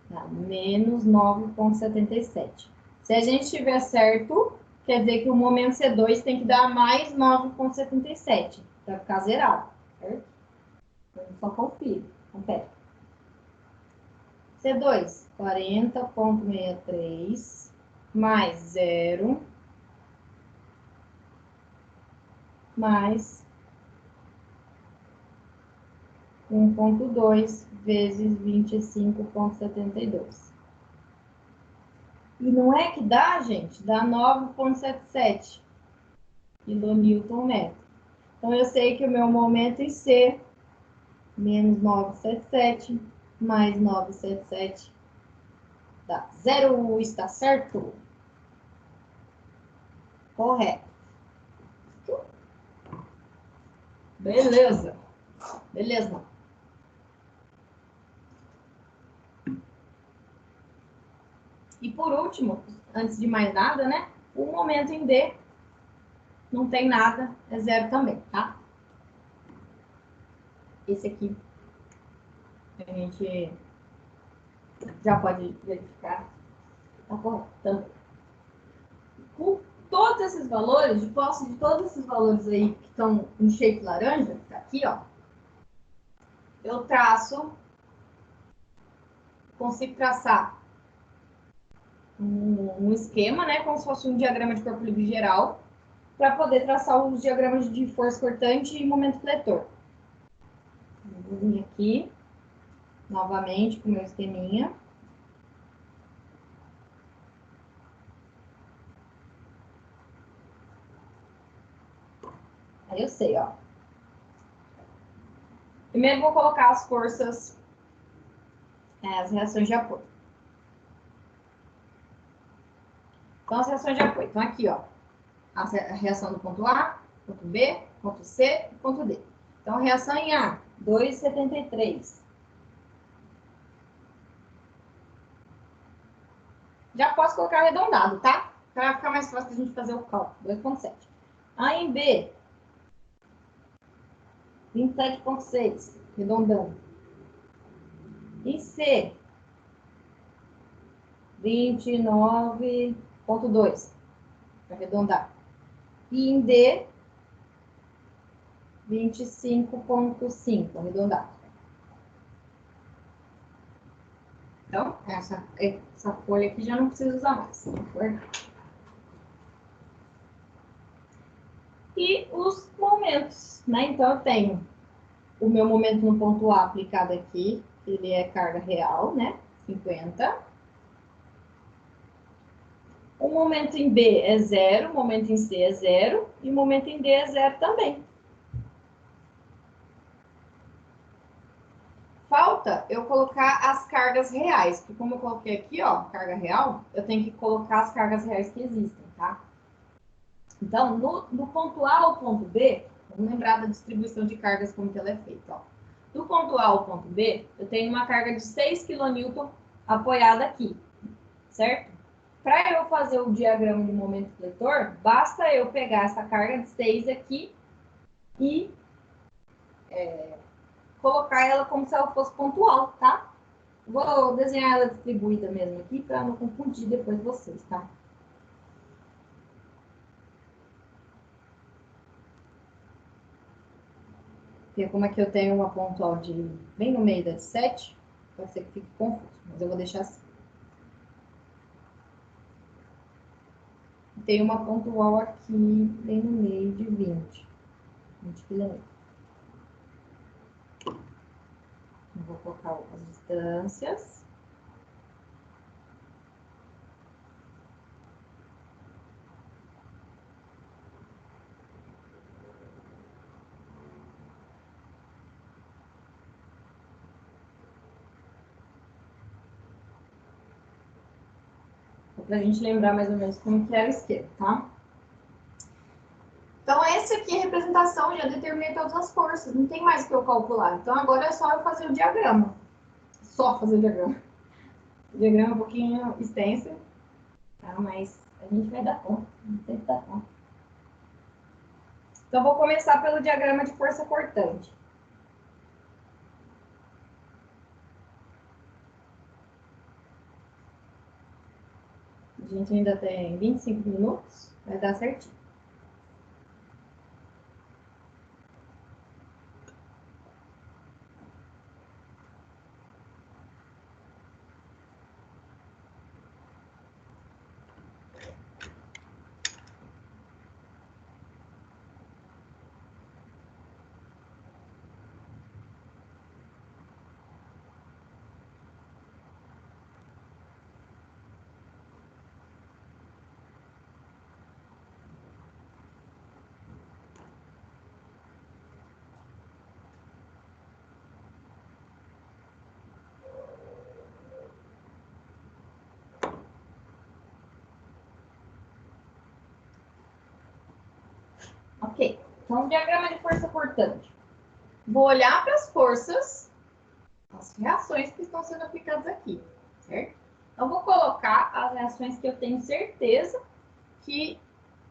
Tá, menos 9,77. Se a gente tiver certo, quer dizer que o momento C2 tem que dar mais 9,77, para ficar zerado, certo? Então, só confira, confere. C2, 40,63 mais 0 mais 1,2 vezes 25,72. E não é que dá, gente? Dá 9,77 kN/m. Então, eu sei que o meu momento em C, menos 977, mais 977, dá 0. Está certo? Correto. Beleza. Beleza. E por último, antes de mais nada, né? O momento em D não tem nada, é 0 também, tá? Esse aqui a gente já pode verificar. Tá correto também. Com todos esses valores, de posse de todos esses valores aí que estão em shape laranja, que tá aqui, ó, eu traço, consigo traçar um esquema, né, como se fosse um diagrama de corpo livre geral, para poder traçar os diagramas de força cortante e momento fletor. Vou vir aqui, novamente, com o meu esqueminha. Aí eu sei, ó. Primeiro vou colocar as forças, as reações de apoio. Então, as reações de apoio. Então, aqui, ó. A reação do ponto A, ponto B, ponto C e ponto D. Então, a reação em A, 2,73. Já posso colocar arredondado, tá? Para ficar mais fácil a gente fazer o cálculo. 2,7. A em B, 27,6. Arredondando. Em C, 29,5. ponto 2, para arredondar. E em D, 25,5, arredondar. Então, essa folha aqui já não precisa usar mais. E os momentos, né? Então, eu tenho o meu momento no ponto A aplicado aqui, ele é carga real, né? 50. O momento em B é 0, o momento em C é 0, e o momento em D é 0 também. Falta eu colocar as cargas reais, porque como eu coloquei aqui, ó, carga real, eu tenho que colocar as cargas reais que existem, tá? Então, do ponto A ao ponto B, vamos lembrar da distribuição de cargas como que ela é feita, ó. Do ponto A ao ponto B, eu tenho uma carga de 6 kN apoiada aqui, certo? Para eu fazer o diagrama de momento fletor, basta eu pegar essa carga de 6 aqui e colocar ela como se ela fosse pontual, tá? Vou desenhar ela distribuída mesmo aqui para não confundir depois vocês, tá? Porque como é que eu tenho uma pontual de bem no meio das 7, pode ser que fique confuso, mas eu vou deixar assim. Tem uma pontual aqui bem no meio de 20 km. Eu vou colocar as distâncias. Para a gente lembrar mais ou menos como que era o esquema, tá? Então, essa aqui é a representação, já determinei todas as forças, não tem mais o que eu calcular. Então, agora é só eu fazer o diagrama. Só fazer o diagrama. O diagrama é um pouquinho extenso, tá? Mas a gente vai dar conta, não tem que dar conta. Então, vou começar pelo diagrama de força cortante. A gente ainda tem 25 minutos, vai dar certinho. Ok, então diagrama de força cortante. Vou olhar para as forças, as reações que estão sendo aplicadas aqui, certo? Então, vou colocar as reações que eu tenho certeza que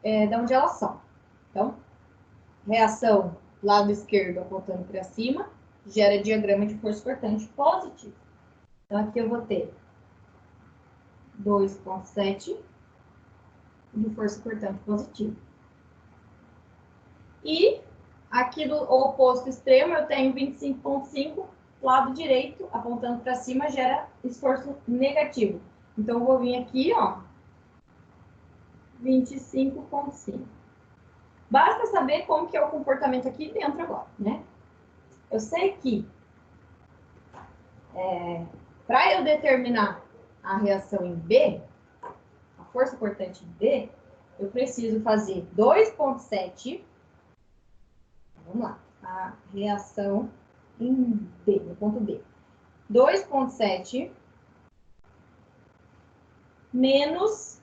de onde elas são. Então, reação lado esquerdo apontando para cima, gera diagrama de força cortante positivo. Então, aqui eu vou ter 2,7 de força cortante positivo. E aqui do oposto extremo eu tenho 25,5, lado direito, apontando para cima, gera esforço negativo. Então, eu vou vir aqui, ó, 25,5. Basta saber como que é o comportamento aqui dentro agora, né? Eu sei que para eu determinar a reação em B, a força cortante em B, eu preciso fazer 2,7. Vamos lá. A reação em B, no ponto B. 2,7 menos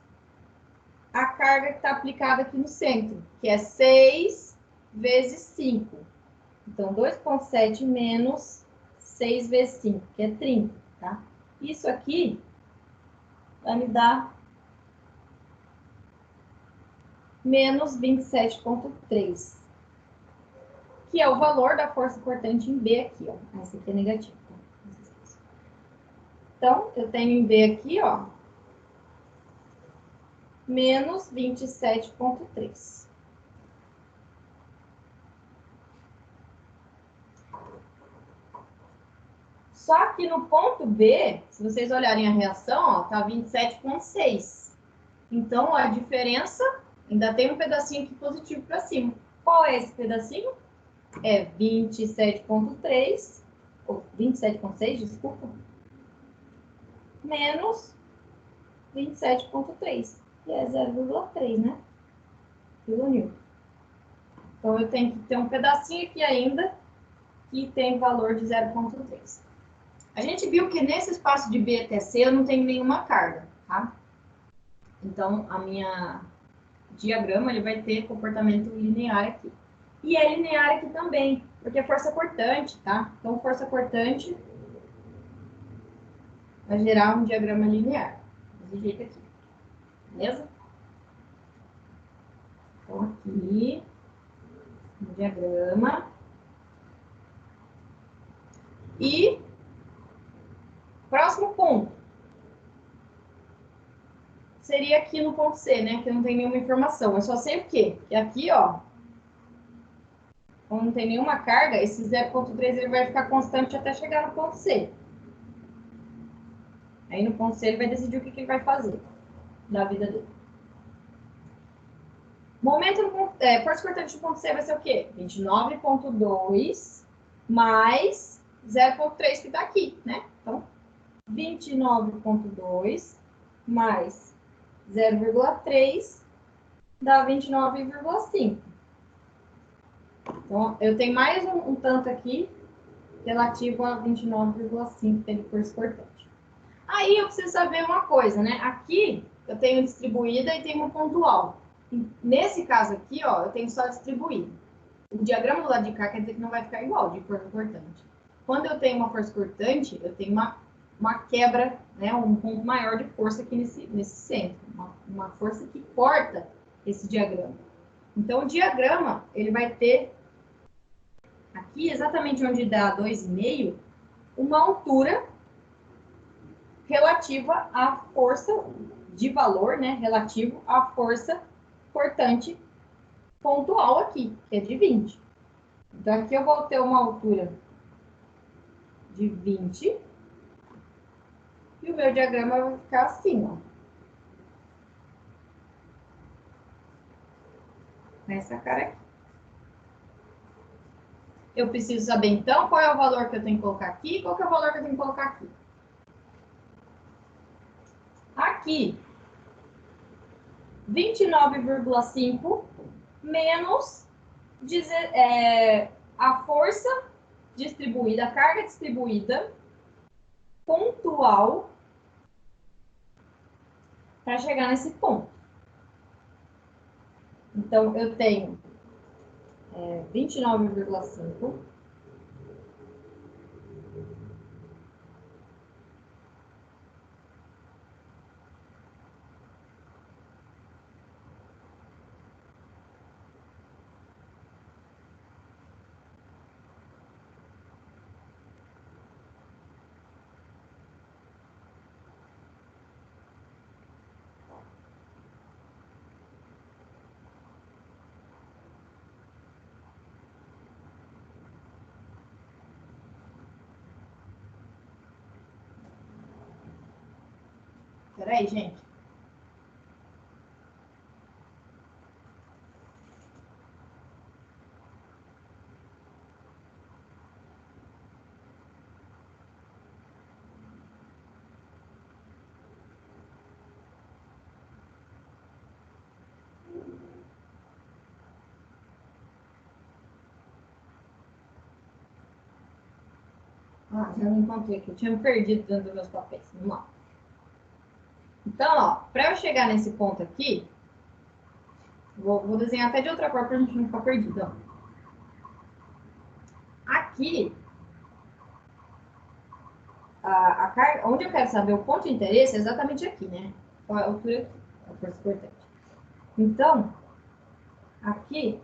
a carga que está aplicada aqui no centro, que é 6 vezes 5. Então, 2,7 menos 6 vezes 5, que é 30, tá? Isso aqui vai me dar menos 27,3, que é o valor da força cortante em B aqui, ó. Esse aqui é negativo, tá? Então, eu tenho em B aqui, ó, menos 27,3. Só que no ponto B, se vocês olharem a reação, ó, tá 27,6. Então, ó, a diferença ainda tem um pedacinho aqui positivo para cima. Qual é esse pedacinho? É 27,3, ou 27,6, desculpa, menos 27,3, que é 0,3, né? Quilonewton. Então, eu tenho que ter um pedacinho aqui ainda que tem valor de 0,3. A gente viu que nesse espaço de B até C eu não tenho nenhuma carga, tá? Então, a minha diagrama ele vai ter comportamento linear aqui. E é linear aqui também, porque é força cortante, tá? Então, força cortante vai gerar um diagrama linear. Desse jeito aqui. Beleza? Então, aqui, no diagrama. E próximo ponto seria aqui no ponto C, né? Que não tem nenhuma informação. Eu só sei o quê? Que aqui, ó, como não tem nenhuma carga, esse 0,3 ele vai ficar constante até chegar no ponto C. Aí no ponto C ele vai decidir o que ele vai fazer da vida dele. Momento no ponto, força cortante no ponto C vai ser o quê? 29,2 mais 0,3 que está aqui, né? Então, 29,2 mais 0,3 dá 29,5. Então, eu tenho mais um tanto aqui relativo a 29,5 que é de força cortante. Aí eu preciso saber uma coisa, né? Aqui eu tenho distribuída e tenho uma pontual. Nesse caso aqui, ó, eu tenho só distribuída. O diagrama do lado de cá quer dizer que não vai ficar igual de força cortante. Quando eu tenho uma força cortante, eu tenho uma quebra, né, um ponto maior de força aqui nesse centro. Uma força que corta esse diagrama. Então, o diagrama, ele vai ter aqui, exatamente onde dá 2,5, uma altura relativa à força de valor, né, relativo à força cortante pontual aqui, que é de 20. Então, aqui eu vou ter uma altura de 20 e o meu diagrama vai ficar assim, ó. Nessa cara aqui. Eu preciso saber, então, qual é o valor que eu tenho que colocar aqui e qual que é o valor que eu tenho que colocar aqui. Aqui, 29,5 menos a força distribuída, a carga distribuída pontual para chegar nesse ponto. Então, eu tenho 29,5 Peraí, gente. Ah, já me encontrei aqui. Eu tinha me perdido dentro dos meus papéis. Vamos lá. Então, ó, para eu chegar nesse ponto aqui, vou desenhar até de outra cor para a gente não ficar perdido. Ó. Aqui, a carga, onde eu quero saber o ponto de interesse é exatamente aqui, né? Qual é a altura aqui? É a força cortante. Então, aqui,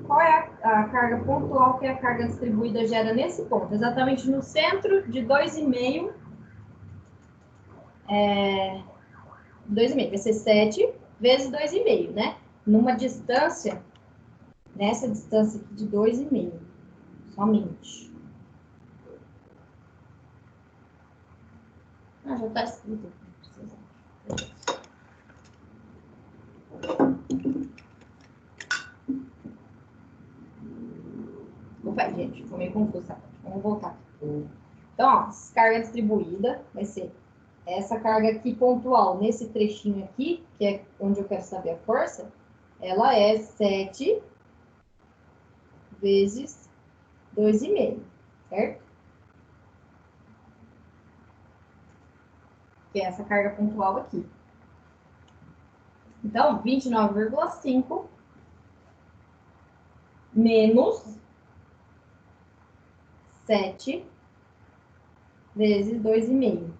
qual é a carga pontual que a carga distribuída gera nesse ponto? Exatamente no centro de 2,5 2,5. Vai ser 7 vezes 2,5, né? Numa distância, nessa distância aqui de 2,5. Somente. Ah, já tá escrito aqui. Opa, gente, ficou meio confuso, tá? Vamos voltar aqui. Então, ó, carga distribuída vai ser essa carga aqui pontual nesse trechinho aqui, que é onde eu quero saber a força, ela é 7 vezes 2,5, certo? Que é essa carga pontual aqui. Então, 29,5 menos 7 vezes 2,5.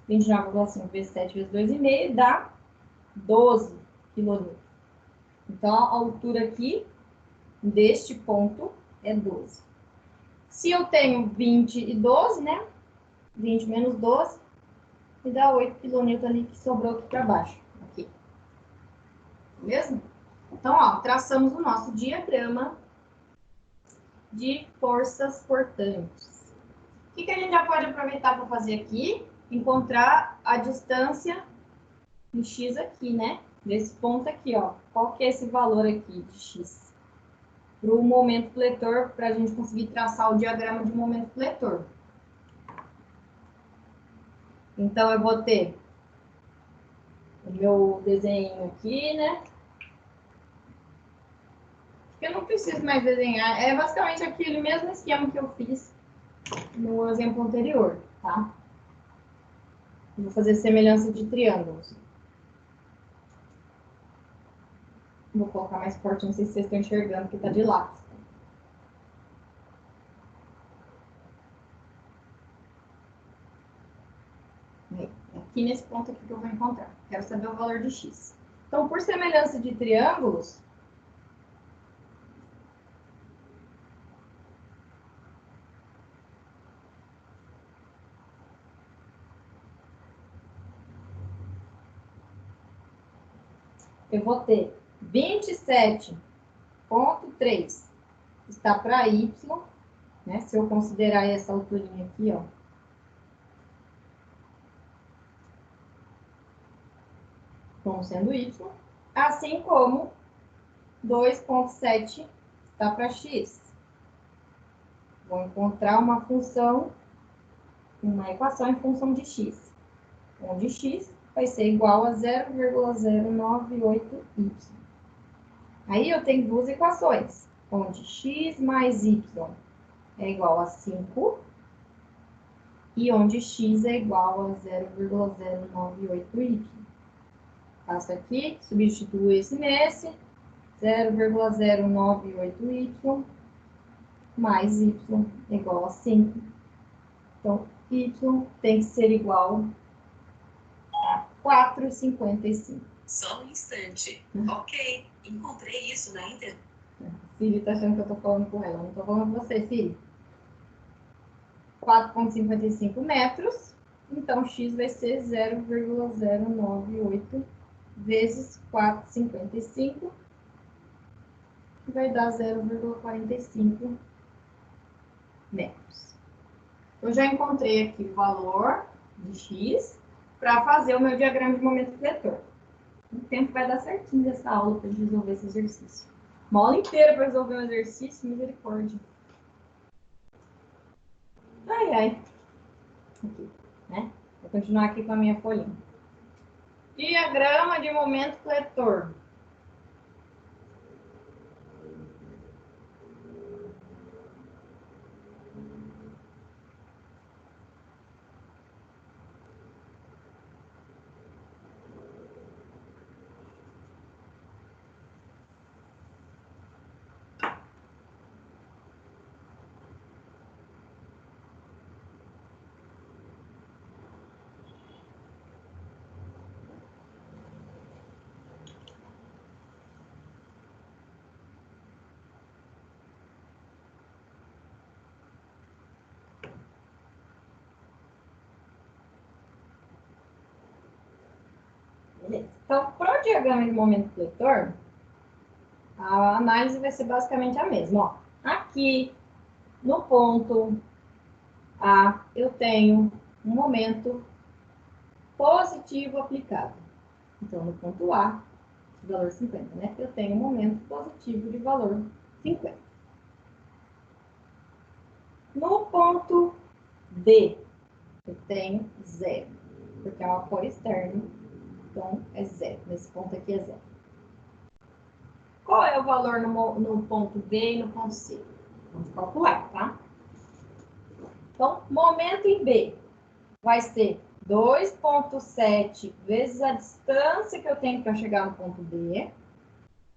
29,5 vezes 7 vezes 2,5 dá 12 quilonewtons. Então, a altura aqui deste ponto é 12. Se eu tenho 20 e 12, né? 20 menos 12, me dá 8 quilonewtons ali que sobrou aqui para baixo. Aqui. Beleza? Então, ó, traçamos o nosso diagrama de forças portantes. O que a gente já pode aproveitar para fazer aqui? Encontrar a distância de x aqui, né? Desse ponto aqui, ó. Qual que é esse valor aqui de x? Para o momento fletor, para a gente conseguir traçar o diagrama de momento fletor. Então, eu vou ter o meu desenho aqui, né? Eu não preciso mais desenhar. É basicamente aquele mesmo esquema que eu fiz no exemplo anterior, tá? Vou fazer semelhança de triângulos. Vou colocar mais forte, não sei se vocês estão enxergando, porque tá de lápis. Aqui nesse ponto aqui que eu vou encontrar. Quero saber o valor de x. Então, por semelhança de triângulos, eu vou ter 27,3 está para y, né? Se eu considerar essa alturinha aqui, ó. Como sendo y, assim como 2,7 está para x. Vou encontrar uma função, uma equação em função de x, onde x vai ser igual a 0,098y. Aí eu tenho duas equações, onde x mais y é igual a 5 e onde x é igual a 0,098y. Faço aqui, substituo esse nesse, 0,098y mais y é igual a 5. Então, y tem que ser igual a 4,55. Só um instante. Ok, encontrei isso na internet. Siri tá achando que eu tô falando com ela. Não tô falando com você, Siri. 4,55 metros. Então, x vai ser 0,098 vezes 4,55, que vai dar 0,45 metros. Eu já encontrei aqui o valor de x para fazer o meu diagrama de momento fletor. O tempo vai dar certinho dessa aula para resolver esse exercício. Uma aula inteira para resolver um exercício, misericórdia. Ai, ai. Aqui, né? Vou continuar aqui com a minha folhinha. Diagrama de momento fletor. Então, para o diagrama de momento fletor, a análise vai ser basicamente a mesma. Ó, aqui, no ponto A, eu tenho um momento positivo aplicado. Então, no ponto A, de valor 50, né? Eu tenho um momento positivo de valor 50. No ponto D, eu tenho 0, porque é uma cor externa, então é 0. Nesse ponto aqui é 0. Qual é o valor no ponto B e no ponto C? Vamos calcular, tá? Então, momento em B vai ser 2,7 vezes a distância que eu tenho para chegar no ponto B.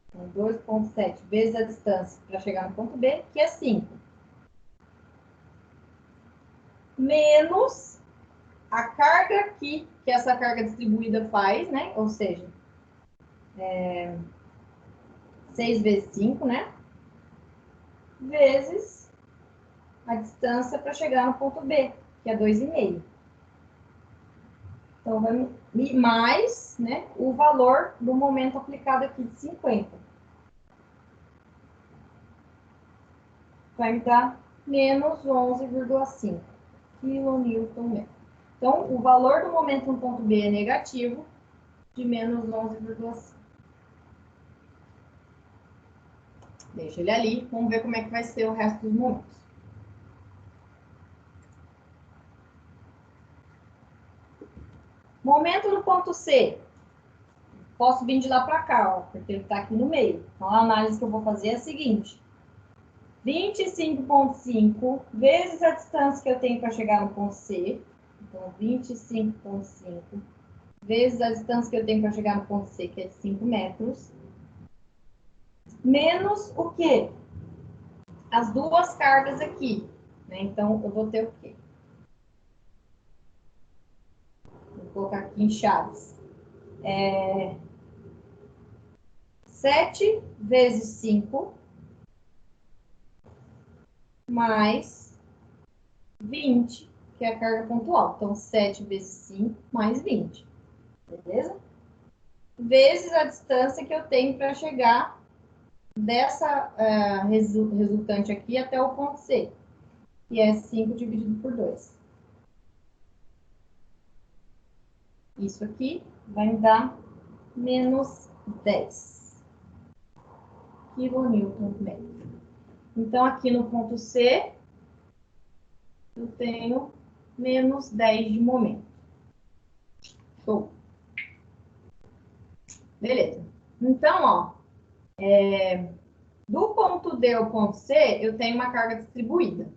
Então, 2,7 vezes a distância para chegar no ponto B, que é 5. Menos a carga aqui, que essa carga distribuída faz, né? Ou seja, 6 vezes 5, né? Vezes a distância para chegar no ponto B, que é 2,5. Então, vai mais, né, o valor do momento aplicado aqui de 50. Vai me dar menos 11,5 kN. Então, o valor do momento no ponto B é negativo, de menos 11,5. Deixa ele ali, vamos ver como é que vai ser o resto dos momentos. Momento no ponto C. Posso vir de lá para cá, ó, porque ele está aqui no meio. Então, a análise que eu vou fazer é a seguinte. 25,5 vezes a distância que eu tenho para chegar no ponto C. Então, 25,5 vezes a distância que eu tenho para chegar no ponto C, que é de 5 metros. Menos o quê? As duas cargas aqui. Né? Então, eu vou ter o quê? Vou colocar aqui em chaves. 7 vezes 5 mais 20, que é a carga pontual. Então, 7 vezes 5 mais 20. Beleza? Vezes a distância que eu tenho para chegar dessa resultante aqui até o ponto C, que é 5 dividido por 2. Isso aqui vai me dar menos 10 kN/metro. Então, aqui no ponto C, eu tenho menos 10 de momento. Show. Beleza. Então, ó, do ponto D ao ponto C, eu tenho uma carga distribuída.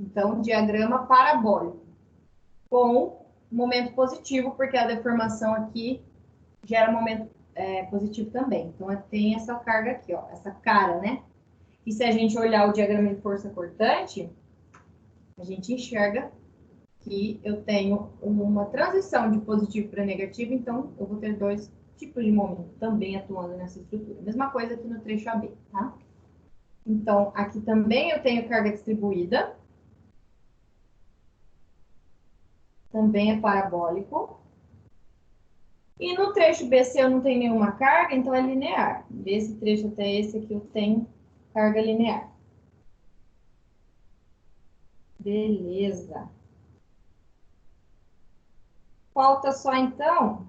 Então, diagrama parabólico. Com momento positivo, porque a deformação aqui gera momento positivo também. Então, tem essa carga aqui, ó, essa cara, né? E se a gente olhar o diagrama de força cortante, a gente enxerga que eu tenho uma transição de positivo para negativo, então eu vou ter dois tipos de momento também atuando nessa estrutura. Mesma coisa aqui no trecho AB, tá? Então, aqui também eu tenho carga distribuída. Também é parabólico. E no trecho BC eu não tenho nenhuma carga, então é linear. Desse trecho até esse aqui eu tenho carga linear. Beleza. Falta só, então,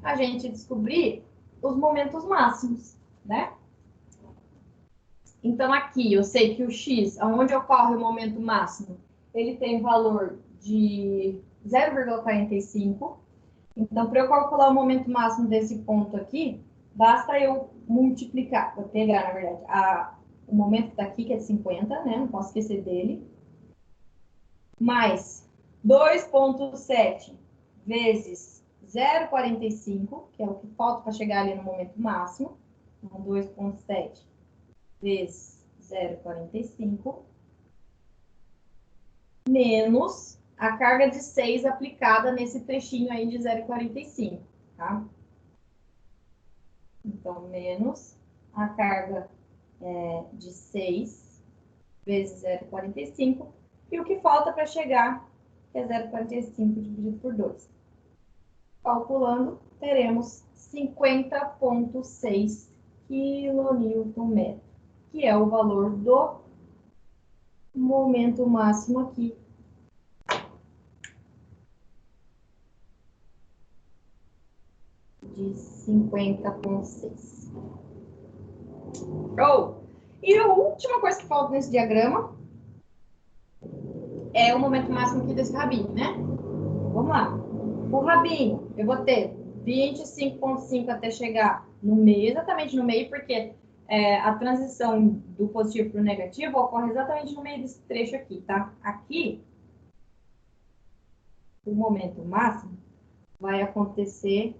a gente descobrir os momentos máximos, né? Então, aqui eu sei que o X, onde ocorre o momento máximo, ele tem valor de 0,45. Então, para eu calcular o momento máximo desse ponto aqui, basta eu multiplicar, vou pegar, na verdade, o momento daqui, que é de 50, né? Não posso esquecer dele. Mais 2,7 vezes 0,45, que é o que falta para chegar ali no momento máximo. Então, 2,7 vezes 0,45, menos a carga de 6 aplicada nesse trechinho aí de 0,45, tá? Então, menos a carga de 6 vezes 0,45, e o que falta para chegar, que é 0,45 dividido por 2. Calculando, teremos 50,6 kN, que é o valor do momento máximo aqui. De 50,6. Show! E a última coisa que falta nesse diagrama é o momento máximo aqui desse rabinho, né? Vamos lá. O rabinho, eu vou ter 25,5 até chegar no meio, exatamente no meio, porque a transição do positivo para o negativo ocorre exatamente no meio desse trecho aqui, tá? Aqui, o momento máximo vai acontecer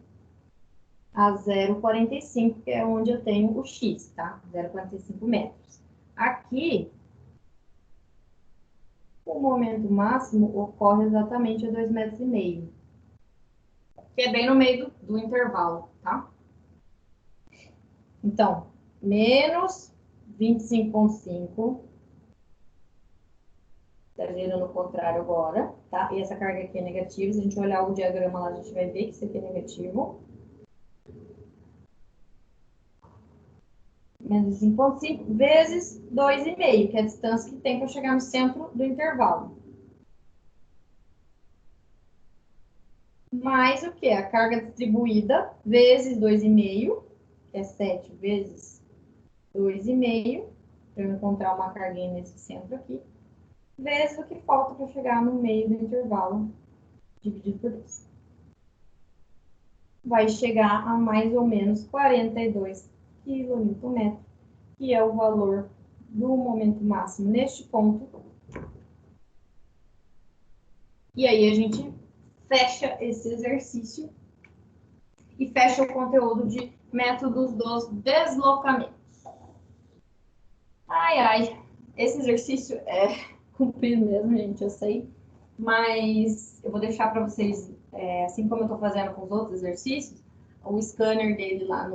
a 0,45, que é onde eu tenho o x, tá? 0,45 metros. Aqui, o momento máximo ocorre exatamente a 2,5 metros, que é bem no meio do intervalo, tá? Então, menos 25,5. Tá girando ao contrário agora, tá? E essa carga aqui é negativa. Se a gente olhar o diagrama lá, a gente vai ver que isso aqui é negativo. Menos 5,5 vezes 2,5, que é a distância que tem para chegar no centro do intervalo. Mais o que? A carga distribuída vezes 2,5, que é 7 vezes 2,5, para eu encontrar uma carguinha nesse centro aqui, vezes o que falta para chegar no meio do intervalo, dividido por 2. Vai chegar a mais ou menos 42 kN, que é o valor do momento máximo neste ponto. E aí a gente fecha esse exercício e fecha o conteúdo de métodos dos deslocamentos. Ai, ai, esse exercício é comprido mesmo, gente, eu sei. Mas eu vou deixar para vocês, assim como eu estou fazendo com os outros exercícios, o scanner dele lá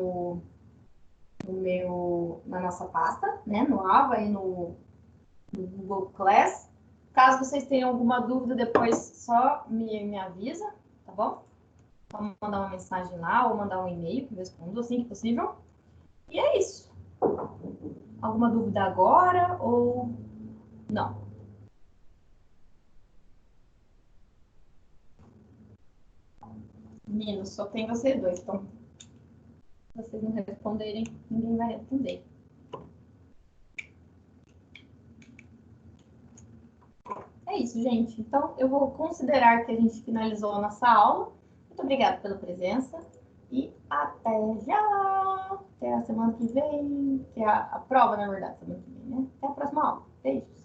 na nossa pasta, né? No Ava e no Google Class. Caso vocês tenham alguma dúvida, depois só me avisa, tá bom? Só mandar uma mensagem lá ou mandar um e-mail que eu respondo assim que possível. E é isso. Alguma dúvida agora ou não? Meninos, só tem vocês dois, então se vocês não responderem, ninguém vai responder. É isso, gente. Então, eu vou considerar que a gente finalizou a nossa aula. Muito obrigada pela presença e até já! Até a semana que vem, que é a prova, na verdade, semana que vem, né? Até a próxima aula. Beijos!